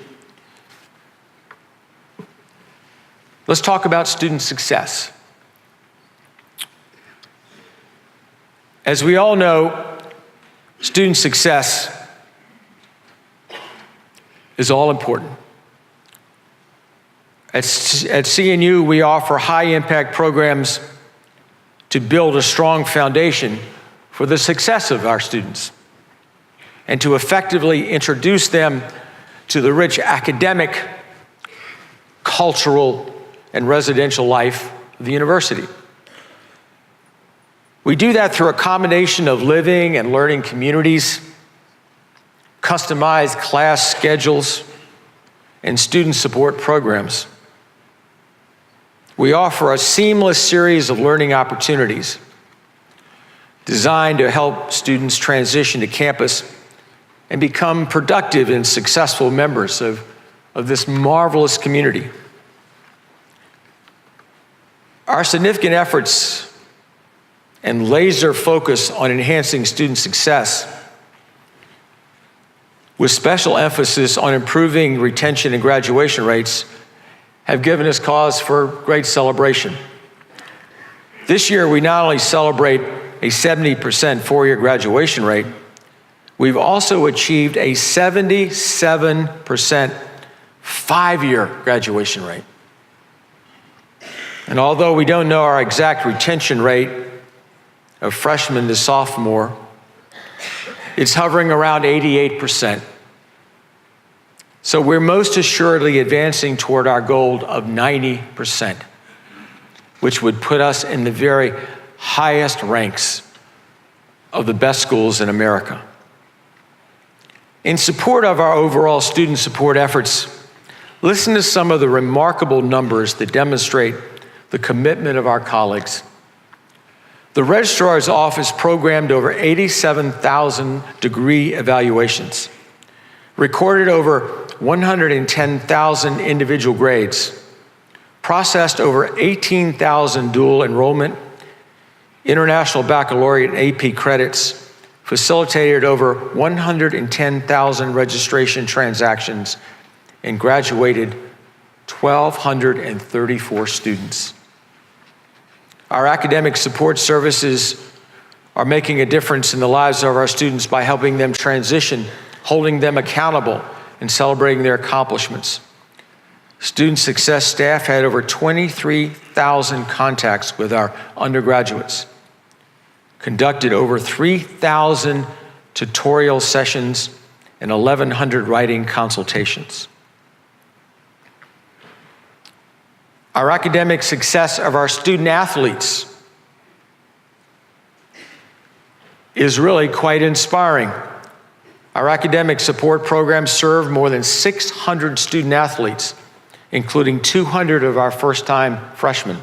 Let's talk about student success. As we all know, student success is all important. At CNU, we offer high-impact programs to build a strong foundation for the success of our students and to effectively introduce them to the rich academic, cultural, and residential life of the university. We do that through a combination of living and learning communities, customized class schedules, and student support programs. We offer a seamless series of learning opportunities designed to help students transition to campus and become productive and successful members of this marvelous community. Our significant efforts and laser focus on enhancing student success, with special emphasis on improving retention and graduation rates, have given us cause for great celebration. This year, we not only celebrate a 70% four-year graduation rate, we've also achieved a 77% five-year graduation rate. And although we don't know our exact retention rate of freshman to sophomore, it's hovering around 88%. So we're most assuredly advancing toward our goal of 90%, which would put us in the very highest ranks of the best schools in America. In support of our overall student support efforts, listen to some of the remarkable numbers that demonstrate the commitment of our colleagues. The Registrar's Office programmed over 87,000 degree evaluations, recorded over 110,000 individual grades, processed over 18,000 dual enrollment, international baccalaureate and AP credits, facilitated over 110,000 registration transactions, and graduated 1,234 students. Our academic support services are making a difference in the lives of our students by helping them transition, holding them accountable, and celebrating their accomplishments. Student success staff had over 23,000 contacts with our undergraduates, conducted over 3,000 tutorial sessions and 1,100 writing consultations. Our academic success of our student athletes is really quite inspiring. Our academic support programs serve more than 600 student athletes, including 200 of our first-time freshmen.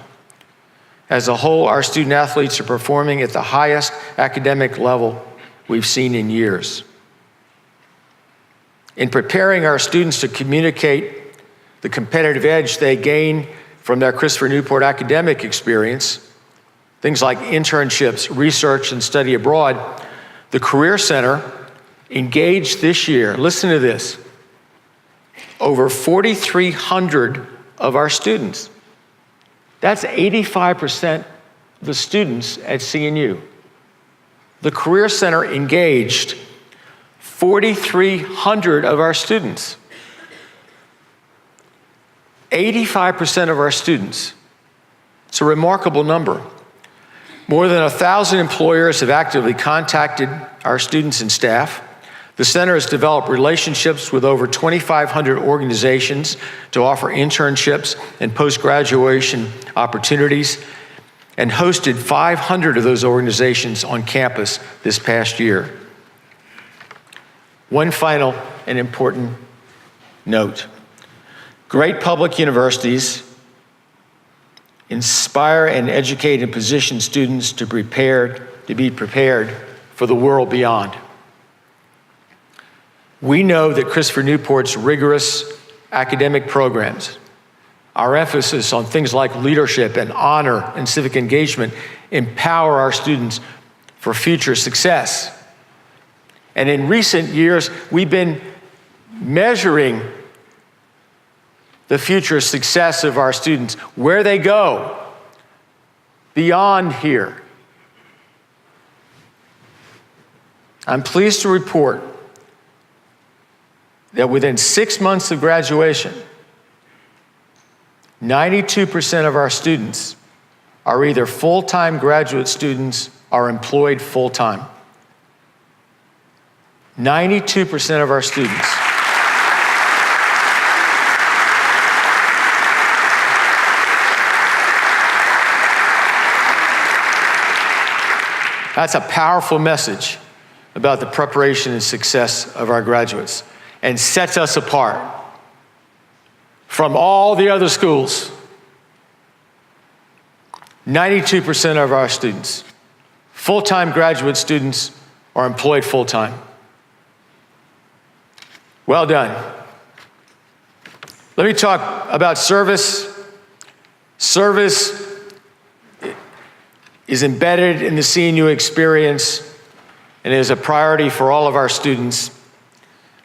As a whole, our student athletes are performing at the highest academic level we've seen in years. In preparing our students to communicate the competitive edge they gain from their Christopher Newport academic experience, things like internships, research, and study abroad, the Career Center engaged this year, listen to this, over 4,300 of our students. That's 85% of the students at CNU. The Career Center engaged 4,300 of our students. 85% of our students. It's a remarkable number. More than 1,000 employers have actively contacted our students and staff. The center has developed relationships with over 2,500 organizations to offer internships and post-graduation opportunities, and hosted 500 of those organizations on campus this past year. One final and important note. Great public universities inspire and educate and position students to be prepared for the world beyond. We know that Christopher Newport's rigorous academic programs, our emphasis on things like leadership and honor and civic engagement, empower our students for future success. And in recent years, we've been measuring the future success of our students, where they go beyond here. I'm pleased to report that within 6 months of graduation, 92% of our students are either full-time graduate students or employed full-time. 92% of our students. That's a powerful message about the preparation and success of our graduates, and sets us apart from all the other schools. 92% of our students, full-time graduate students, are employed full-time. Well done. Let me talk about service. Service is embedded in the CNU experience and is a priority for all of our students.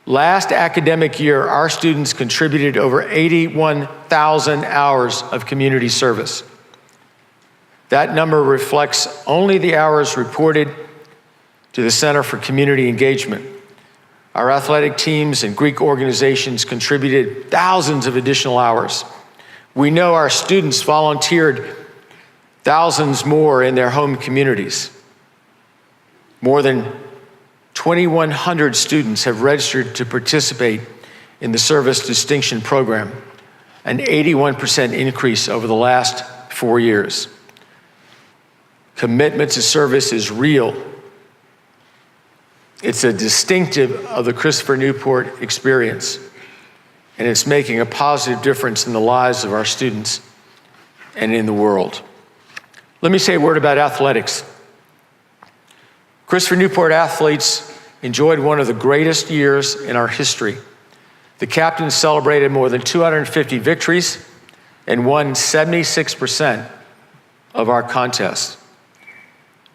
Last academic year, our students contributed over 81,000 hours of community service. That number reflects only the hours reported to the Center for Community Engagement. Our athletic teams and Greek organizations contributed thousands of additional hours. We know our students volunteered thousands more in their home communities. More than 2,100 students have registered to participate in the Service Distinction Program, an 81% increase over the last 4 years. Commitment to service is real. It's a distinctive of the Christopher Newport experience, and it's making a positive difference in the lives of our students and in the world. Let me say a word about athletics. Christopher Newport athletes enjoyed one of the greatest years in our history. The captains celebrated more than 250 victories and won 76% of our contests.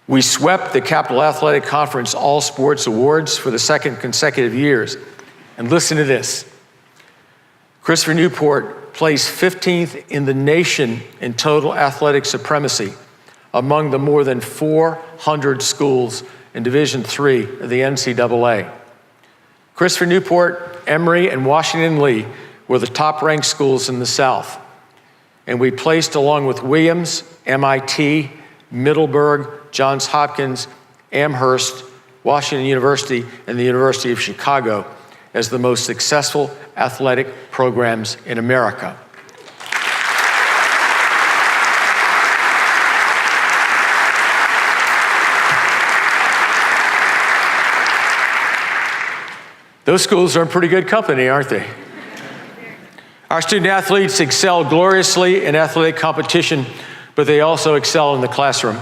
We swept the Capital Athletic Conference All Sports Awards for the second consecutive years. And listen to this. Christopher Newport placed 15th in the nation in total athletic supremacy among the more than 400 schools in Division III of the NCAA. Christopher Newport, Emory, and Washington Lee were the top-ranked schools in the South. And we placed along with Williams, MIT, Middleburg, Johns Hopkins, Amherst, Washington University, and the University of Chicago as the most successful athletic programs in America. Those schools are in pretty good company, aren't they? Our student athletes excel gloriously in athletic competition, but they also excel in the classroom.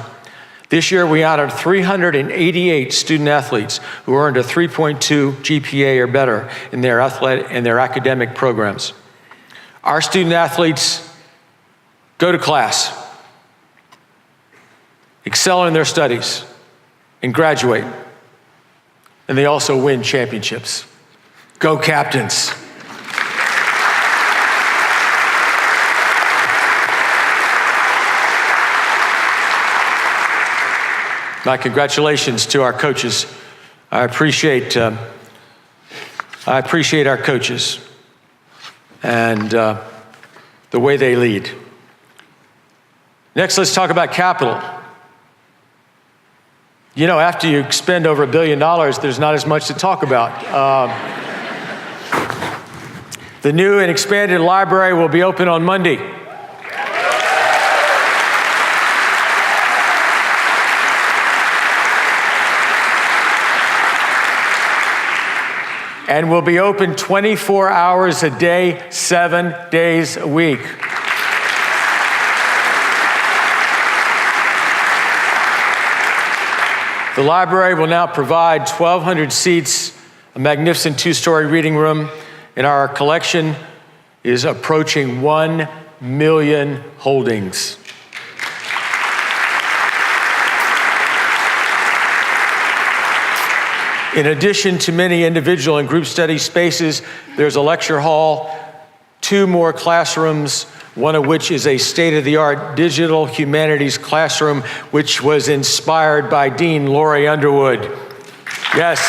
This year, we honored 388 student athletes who earned a 3.2 GPA or better in their academic programs. Our student athletes go to class, excel in their studies, and graduate. And they also win championships. Go Captains. My congratulations to our coaches. I appreciate our coaches and the way they lead. Next, let's talk about capital. You know, after you spend over $1 billion, there's not as much to talk about. The new and expanded library will be open on Monday. And will be open 24 hours a day, 7 days a week. The library will now provide 1,200 seats, a magnificent 2-story reading room, and our collection is approaching 1 million holdings. In addition to many individual and group study spaces, there's a lecture hall, 2 more classrooms, one of which is a state-of-the-art digital humanities classroom, which was inspired by Dean Laurie Underwood. Yes.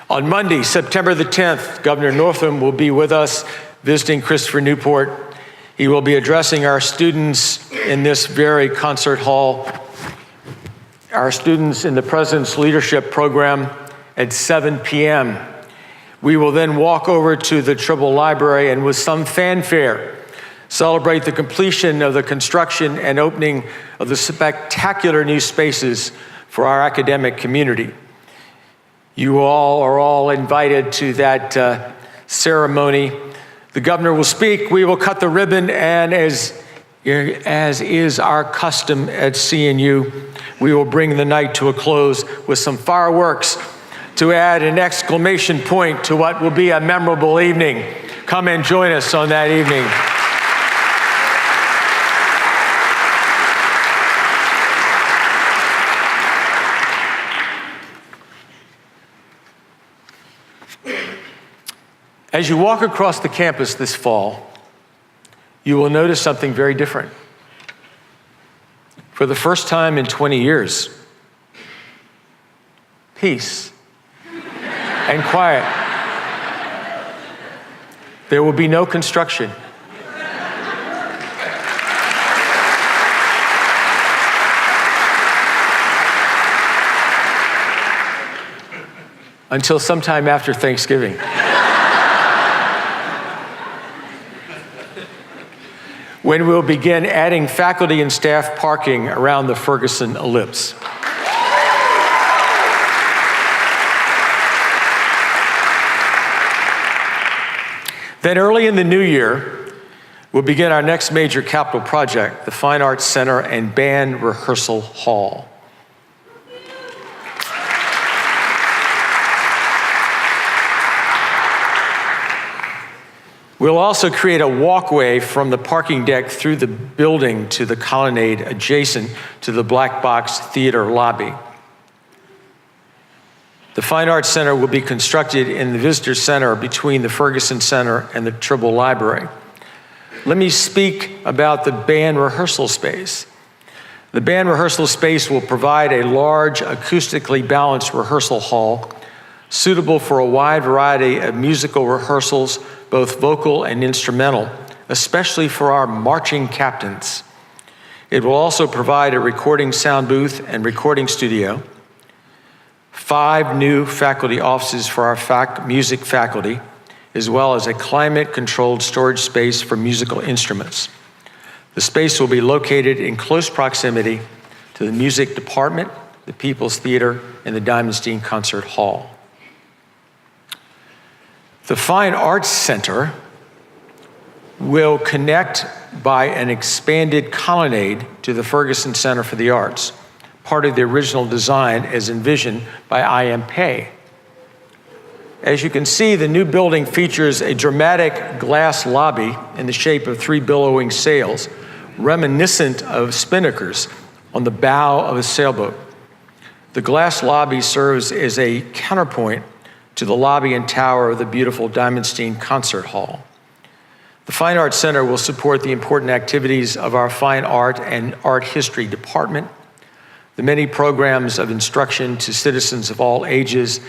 On Monday, September the 10th, Governor Northam will be with us visiting Christopher Newport. He will be addressing our students in this very concert hall, our students in the President's Leadership Program at 7 p.m. We will then walk over to the Trible Library and with some fanfare, celebrate the completion of the construction and opening of the spectacular new spaces for our academic community. You all are all invited to that ceremony. The governor will speak, we will cut the ribbon, and as is our custom at CNU, we will bring the night to a close with some fireworks to add an exclamation point to what will be a memorable evening. Come and join us on that evening. As you walk across the campus this fall, you will notice something very different. For the first time in 20 years, peace and quiet. There will be no construction. Until sometime after Thanksgiving. When we'll begin adding faculty and staff parking around the Ferguson Ellipse. Then early in the new year, we'll begin our next major capital project, the Fine Arts Center and Band Rehearsal Hall. We'll also create a walkway from the parking deck through the building to the colonnade adjacent to the Black Box Theater lobby. The Fine Arts Center will be constructed in the Visitor Center between the Ferguson Center and the Trible Library. Let me speak about the band rehearsal space. The band rehearsal space will provide a large, acoustically balanced rehearsal hall suitable for a wide variety of musical rehearsals, both vocal and instrumental, especially for our marching captains. It will also provide a recording sound booth and recording studio, 5 new faculty offices for our music faculty, as well as a climate-controlled storage space for musical instruments. The space will be located in close proximity to the music department, the People's Theater, and the Diamondstein Concert Hall. The Fine Arts Center will connect by an expanded colonnade to the Ferguson Center for the Arts, part of the original design as envisioned by I.M. Pei. As you can see, the new building features a dramatic glass lobby in the shape of 3 billowing sails, reminiscent of spinnakers on the bow of a sailboat. The glass lobby serves as a counterpoint to the lobby and tower of the beautiful Diamondstein Concert Hall. The Fine Arts Center will support the important activities of our Fine Art and Art History Department, the many programs of instruction to citizens of all ages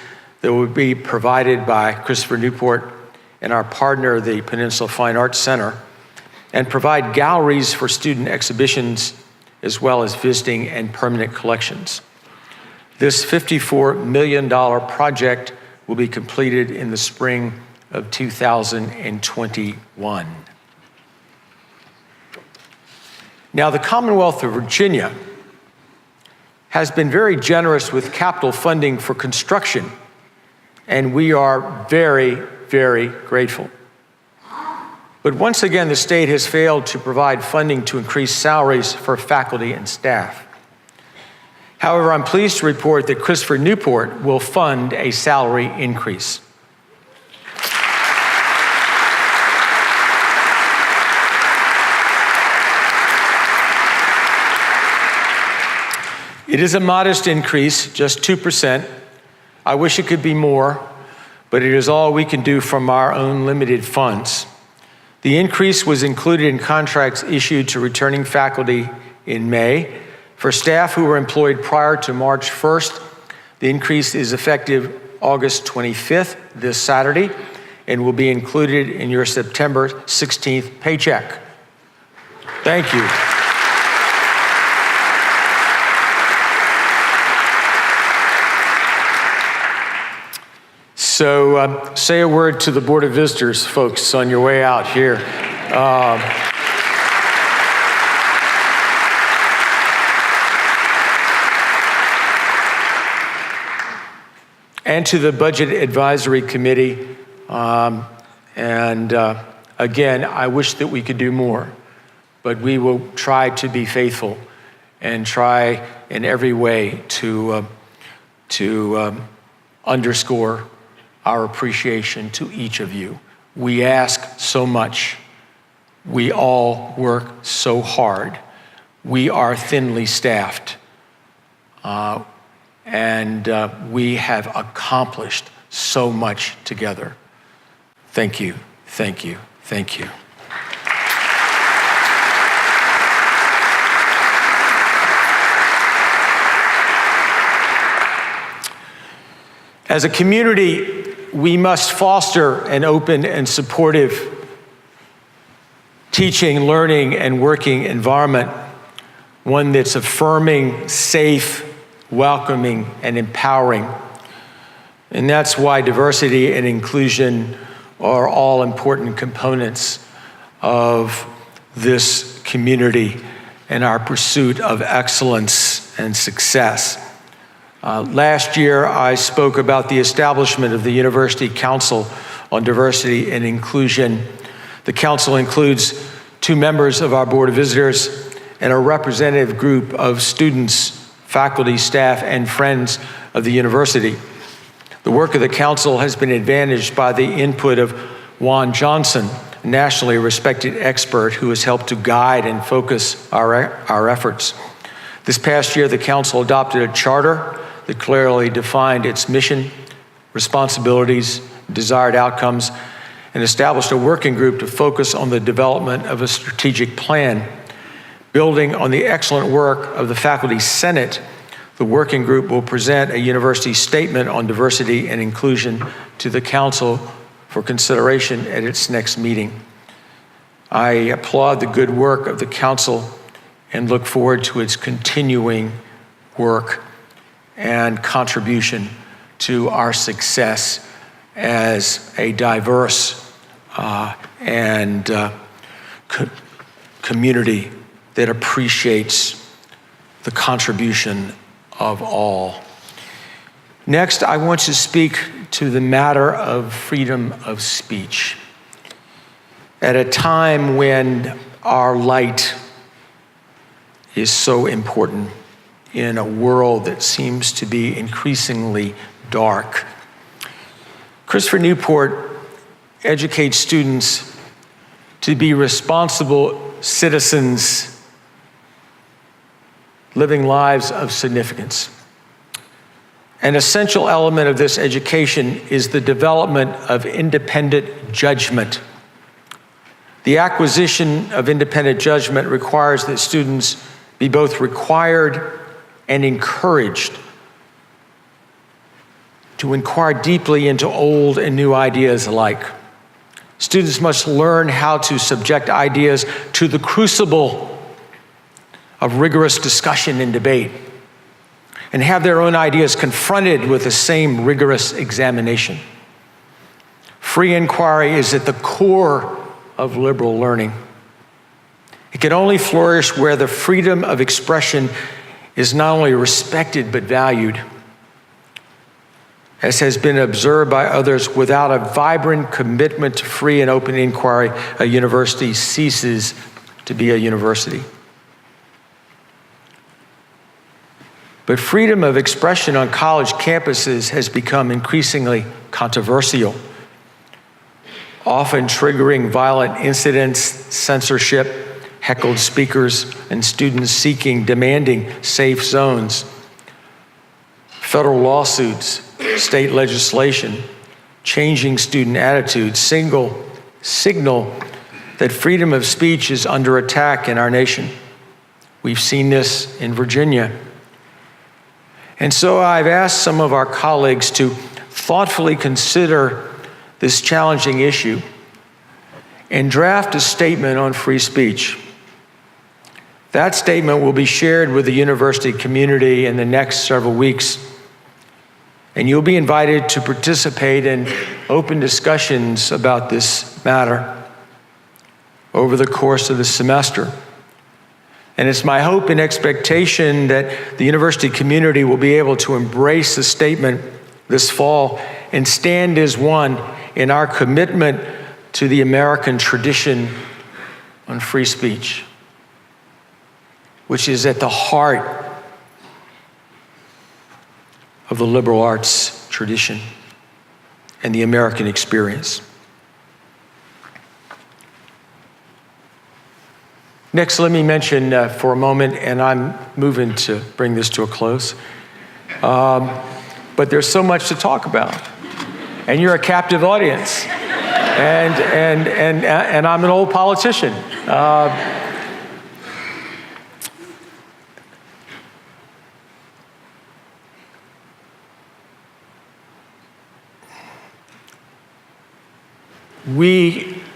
that will be provided by Christopher Newport and our partner, the Peninsula Fine Arts Center, and provide galleries for student exhibitions, as well as visiting and permanent collections. This $54 million project will be completed in the spring of 2021. Now, the Commonwealth of Virginia has been very generous with capital funding for construction, and we are very, very grateful. But once again, the state has failed to provide funding to increase salaries for faculty and staff. However, I'm pleased to report that Christopher Newport will fund a salary increase. It is a modest increase, just 2%. I wish it could be more, but it is all we can do from our own limited funds. The increase was included in contracts issued to returning faculty in May. For staff who were employed prior to March 1st, the increase is effective August 25th, this Saturday, and will be included in your September 16th paycheck. Thank you. So say a word to the Board of Visitors, folks, on your way out here. And to the Budget Advisory Committee. Again, I wish that we could do more, but we will try to be faithful and try in every way to underscore our appreciation to each of you. We ask so much. We all work so hard. We are thinly staffed. We have accomplished so much together. Thank you, thank you, thank you. As a community, we must foster an open and supportive teaching, learning, and working environment, one that's affirming, safe, welcoming, and empowering. And that's why diversity and inclusion are all important components of this community and our pursuit of excellence and success. Last year, I spoke about the establishment of the University Council on Diversity and Inclusion. The council includes 2 members of our Board of Visitors and a representative group of students, faculty, staff, and friends of the university. The work of the council has been advantaged by the input of Juan Johnson, a nationally respected expert who has helped to guide and focus our efforts. This past year, the council adopted a charter that clearly defined its mission, responsibilities, desired outcomes, and established a working group to focus on the development of a strategic plan. Building on the excellent work of the Faculty Senate, the working group will present a university statement on diversity and inclusion to the council for consideration at its next meeting. I applaud the good work of the council and look forward to its continuing work and contribution to our success as a diverse community that appreciates the contribution of all. Next, I want to speak to the matter of freedom of speech. At a time when our light is so important in a world that seems to be increasingly dark. Christopher Newport educates students to be responsible citizens living lives of significance. An essential element of this education is the development of independent judgment. The acquisition of independent judgment requires that students be both required and encouraged to inquire deeply into old and new ideas alike. Students must learn how to subject ideas to the crucible of rigorous discussion and debate, and have their own ideas confronted with the same rigorous examination. Free inquiry is at the core of liberal learning. It can only flourish where the freedom of expression is not only respected but valued. As has been observed by others, without a vibrant commitment to free and open inquiry, a university ceases to be a university. But freedom of expression on college campuses has become increasingly controversial, often triggering violent incidents, censorship, heckled speakers, and students demanding safe zones, federal lawsuits, state legislation, changing student attitudes, signal that freedom of speech is under attack in our nation. We've seen this in Virginia. And so I've asked some of our colleagues to thoughtfully consider this challenging issue and draft a statement on free speech. That statement will be shared with the university community in the next several weeks, and you'll be invited to participate in open discussions about this matter over the course of the semester. And it's my hope and expectation that the university community will be able to embrace the statement this fall and stand as one in our commitment to the American tradition on free speech, which is at the heart of the liberal arts tradition and the American experience. Next, let me mention for a moment, and I'm moving to bring this to a close, but there's so much to talk about, and you're a captive audience, and I'm an old politician.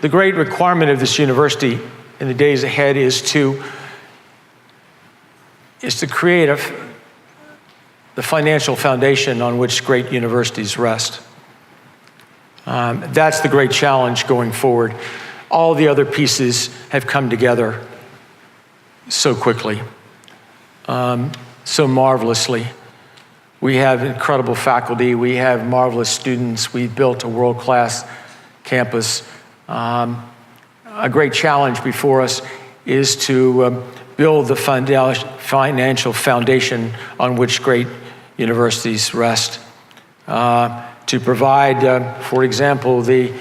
The great requirement of this university in the days ahead is to create the financial foundation on which great universities rest. That's the great challenge going forward. All the other pieces have come together so quickly, so marvelously. We have incredible faculty. We have marvelous students. We've built a world-class campus. A great challenge before us is to build the financial foundation on which great universities rest. To provide, for example, the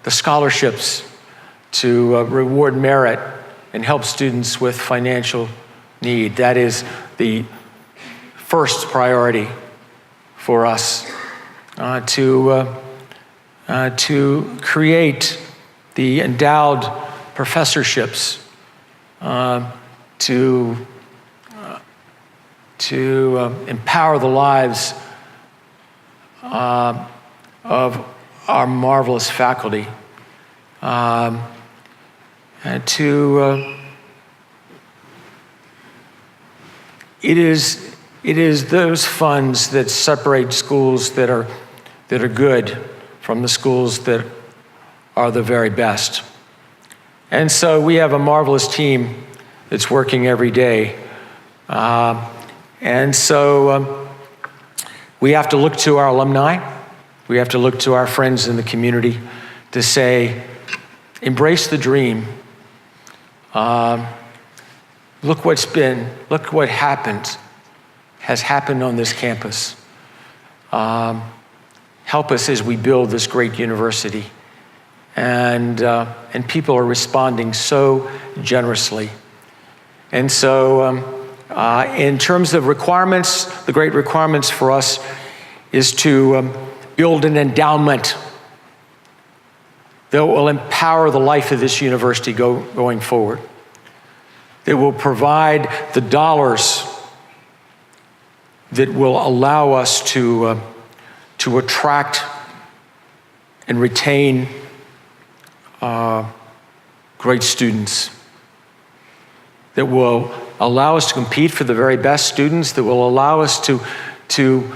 scholarships to reward merit and help students with financial need. That is the first priority for us. To create the endowed professorships, to empower the lives of our marvelous faculty, it is those funds that separate schools that are good from the schools that are the very best. And so we have a marvelous team that's working every day. And so we have to look to our alumni. We have to look to our friends in the community to say, embrace the dream. Look what has happened on this campus. Help us as we build this great university. And people are responding so generously. And so in terms of requirements, the great requirements for us is to build an endowment that will empower the life of this university going forward, that will provide the dollars that will allow us to attract and retain great students, that will allow us to compete for the very best students, that will allow us to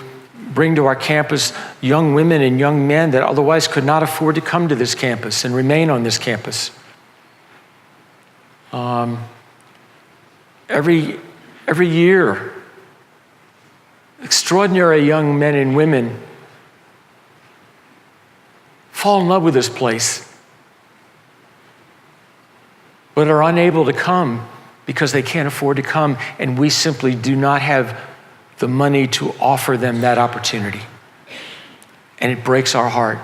bring to our campus young women and young men that otherwise could not afford to come to this campus and remain on this campus. Every year, extraordinary young men and women fall in love with this place, but are unable to come because they can't afford to come, and we simply do not have the money to offer them that opportunity. And it breaks our heart,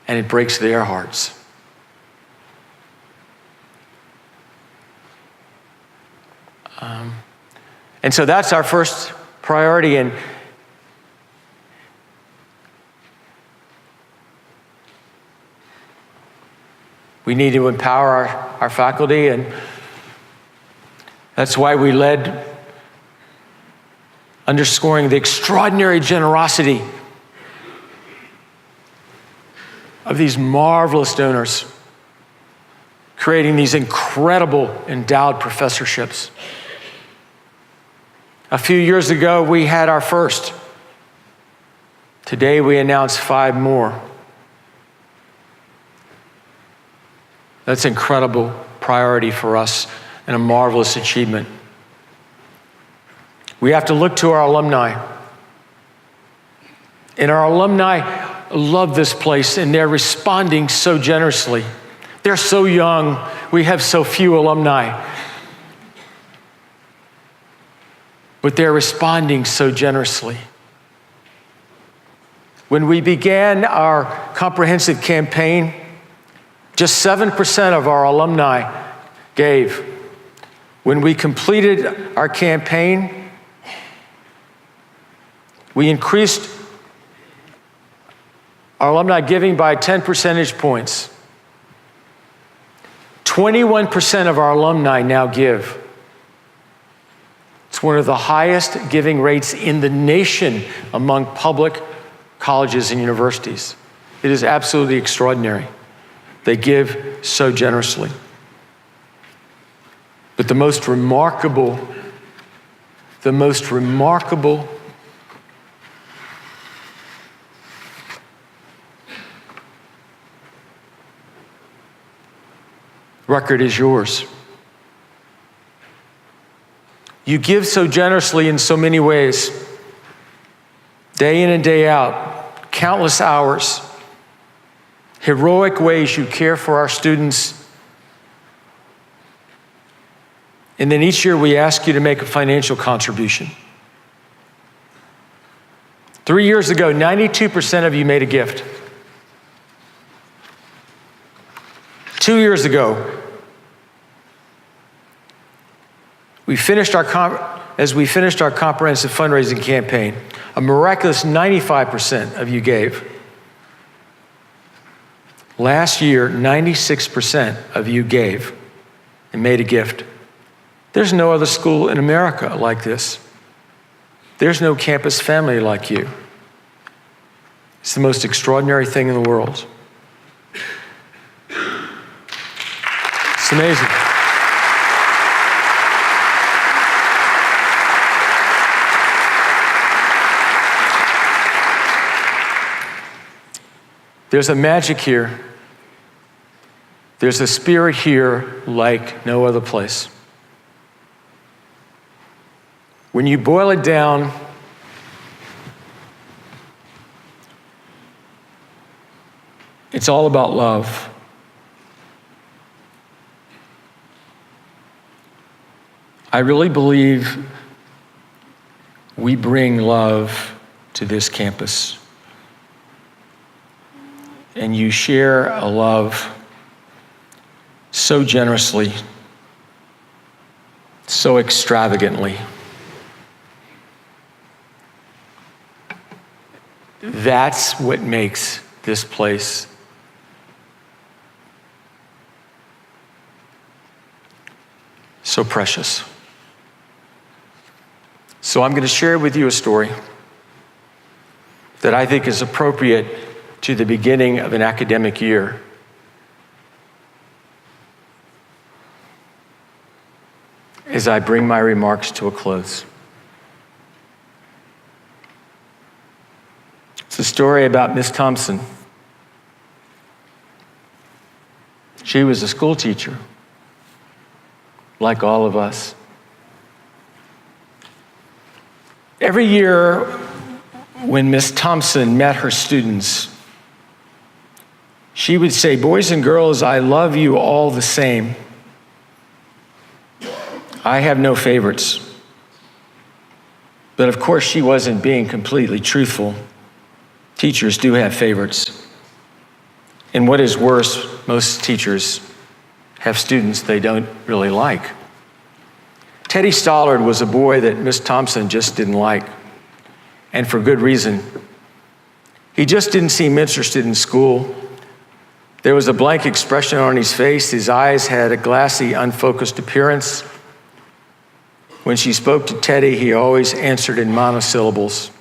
and it breaks their hearts. And so that's our first priority. And we need to empower our faculty, and that's why we led underscoring the extraordinary generosity of these marvelous donors, creating these incredible endowed professorships. A few years ago, we had our first. Today, we announced 5 more. That's an incredible priority for us and a marvelous achievement. We have to look to our alumni. And our alumni love this place, and they're responding so generously. They're so young. We have so few alumni. But they're responding so generously. When we began our comprehensive campaign, just 7% of our alumni gave. When we completed our campaign, we increased our alumni giving by 10 percentage points. 21% of our alumni now give. It's one of the highest giving rates in the nation among public colleges and universities. It is absolutely extraordinary. They give so generously. But the most remarkable record is yours. You give so generously in so many ways, day in and day out, countless hours, heroic ways you care for our students. And then each year we ask you to make a financial contribution. 3 years ago, 92% of you made a gift. 2 years ago, as we finished our comprehensive fundraising campaign, a miraculous 95% of you gave. Last year, 96% of you gave and made a gift. There's no other school in America like this. There's no campus family like you. It's the most extraordinary thing in the world. It's amazing. There's a magic here. There's a spirit here like no other place. When you boil it down, it's all about love. I really believe we bring love to this campus. And you share a love so generously, so extravagantly. That's what makes this place so precious. So I'm going to share with you a story that I think is appropriate to the beginning of an academic year. As I bring my remarks to a close. It's a story about Miss Thompson. She was a school teacher, like all of us. Every year when Miss Thompson met her students, she would say, "Boys and girls, I love you all the same. I have no favorites." But of course, she wasn't being completely truthful. Teachers do have favorites. And what is worse, most teachers have students they don't really like. Teddy Stollard was a boy that Miss Thompson just didn't like, and for good reason. He just didn't seem interested in school. There was a blank expression on his face. His eyes had a glassy, unfocused appearance. When she spoke to Teddy, he always answered in monosyllables.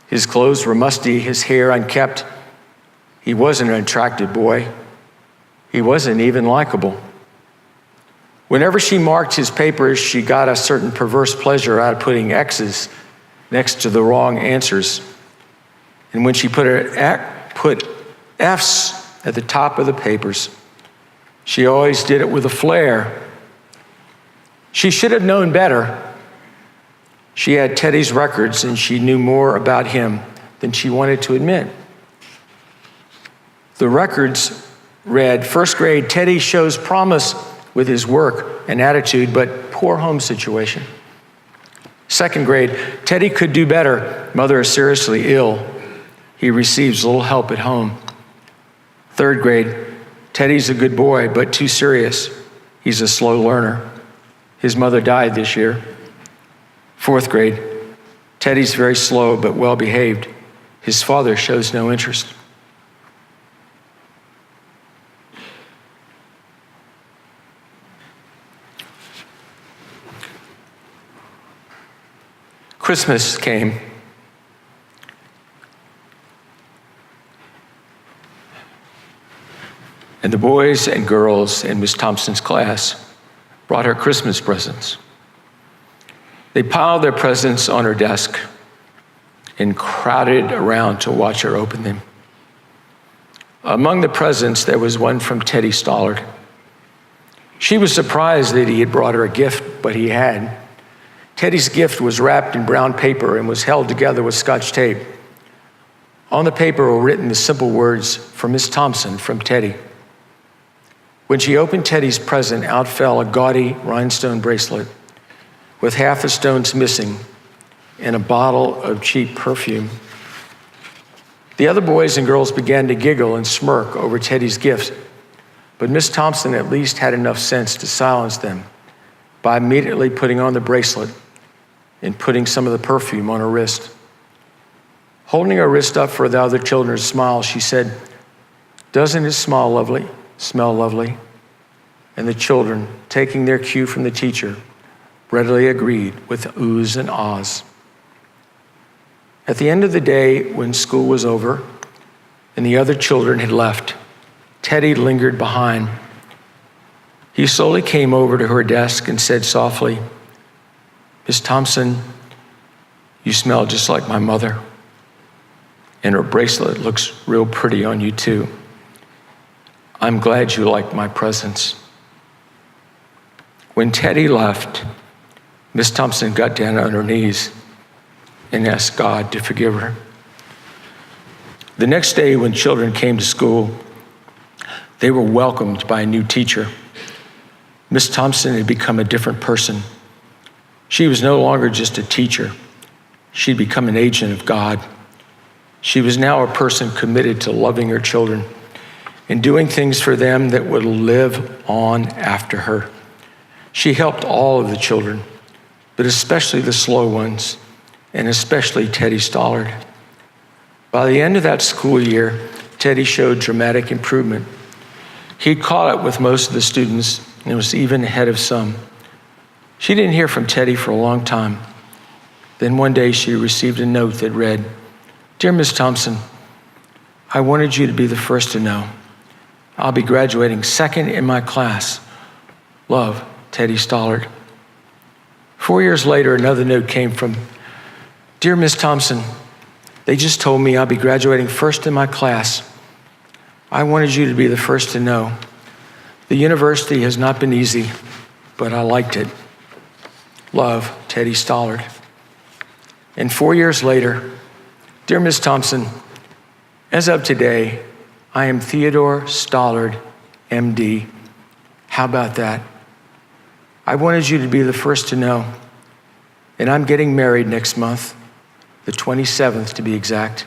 His clothes were musty, his hair unkempt. He wasn't an attractive boy. He wasn't even likable. Whenever she marked his papers, she got a certain perverse pleasure out of putting X's next to the wrong answers. And when she put F's at the top of the papers, she always did it with a flair. She should have known better. She had Teddy's records, and she knew more about him than she wanted to admit. The records read, "First grade, Teddy shows promise with his work and attitude, but poor home situation. Second grade, Teddy could do better. Mother is seriously ill. He receives little help at home. Third grade, Teddy's a good boy, but too serious. He's a slow learner. His mother died this year. Fourth grade, Teddy's very slow but well behaved. His father shows no interest." Christmas came. And the boys and girls in Miss Thompson's class brought her Christmas presents. They piled their presents on her desk and crowded around to watch her open them. Among the presents, there was one from Teddy Stollard. She was surprised that he had brought her a gift, but he had. Teddy's gift was wrapped in brown paper and was held together with Scotch tape. On the paper were written the simple words, "For Miss Thompson, from Teddy." When she opened Teddy's present, out fell a gaudy rhinestone bracelet with half the stones missing and a bottle of cheap perfume. The other boys and girls began to giggle and smirk over Teddy's gift, but Miss Thompson at least had enough sense to silence them by immediately putting on the bracelet and putting some of the perfume on her wrist. Holding her wrist up for the other children to smile, she said, "Doesn't it smell lovely? And the children, taking their cue from the teacher, readily agreed with oohs and ahs. At the end of the day, when school was over and the other children had left, Teddy lingered behind. He slowly came over to her desk and said softly, "Miss Thompson, you smell just like my mother. And her bracelet looks real pretty on you too. I'm glad you like my presents." When Teddy left, Miss Thompson got down on her knees and asked God to forgive her. The next day when children came to school, they were welcomed by a new teacher. Miss Thompson had become a different person. She was no longer just a teacher. She'd become an agent of God. She was now a person committed to loving her children and doing things for them that would live on after her. She helped all of the children, but especially the slow ones, and especially Teddy Stollard. By the end of that school year, Teddy showed dramatic improvement. He caught up with most of the students and was even ahead of some, She didn't hear from Teddy for a long time. Then one day she received a note that read, "Dear Miss Thompson, I wanted you to be the first to know. I'll be graduating second in my class. Love, Teddy Stollard." 4 years later, another note came from, "Dear Miss Thompson, they just told me I'll be graduating first in my class. I wanted you to be the first to know. The university has not been easy, but I liked it. Love, Teddy Stollard." And 4 years later, "Dear Miss Thompson, as of today, I am Theodore Stollard, MD. How about that? I wanted you to be the first to know. And I'm getting married next month, the 27th to be exact.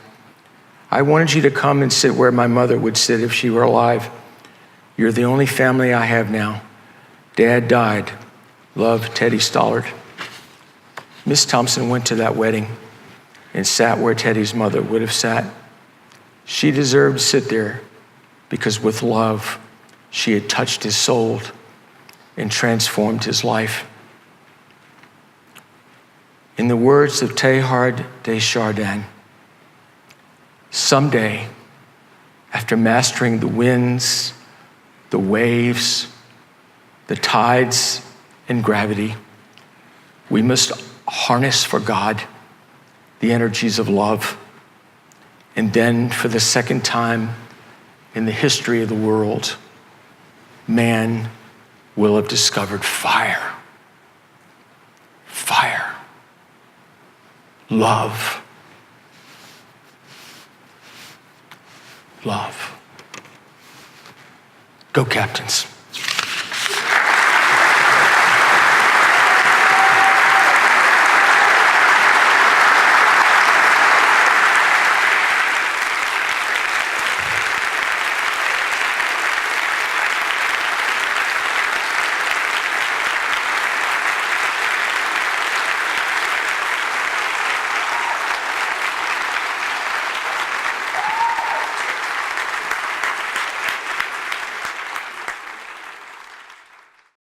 I wanted you to come and sit where my mother would sit if she were alive. You're the only family I have now. Dad died. Love, Teddy Stollard." Miss Thompson went to that wedding and sat where Teddy's mother would have sat. She deserved to sit there because with love, she had touched his soul and transformed his life. In the words of Teilhard de Chardin, someday, after mastering the winds, the waves, the tides, and gravity, we must harness for God the energies of love. And then, for the second time in the history of the world, man will have discovered fire. Fire. Love. Love. Go, Captains.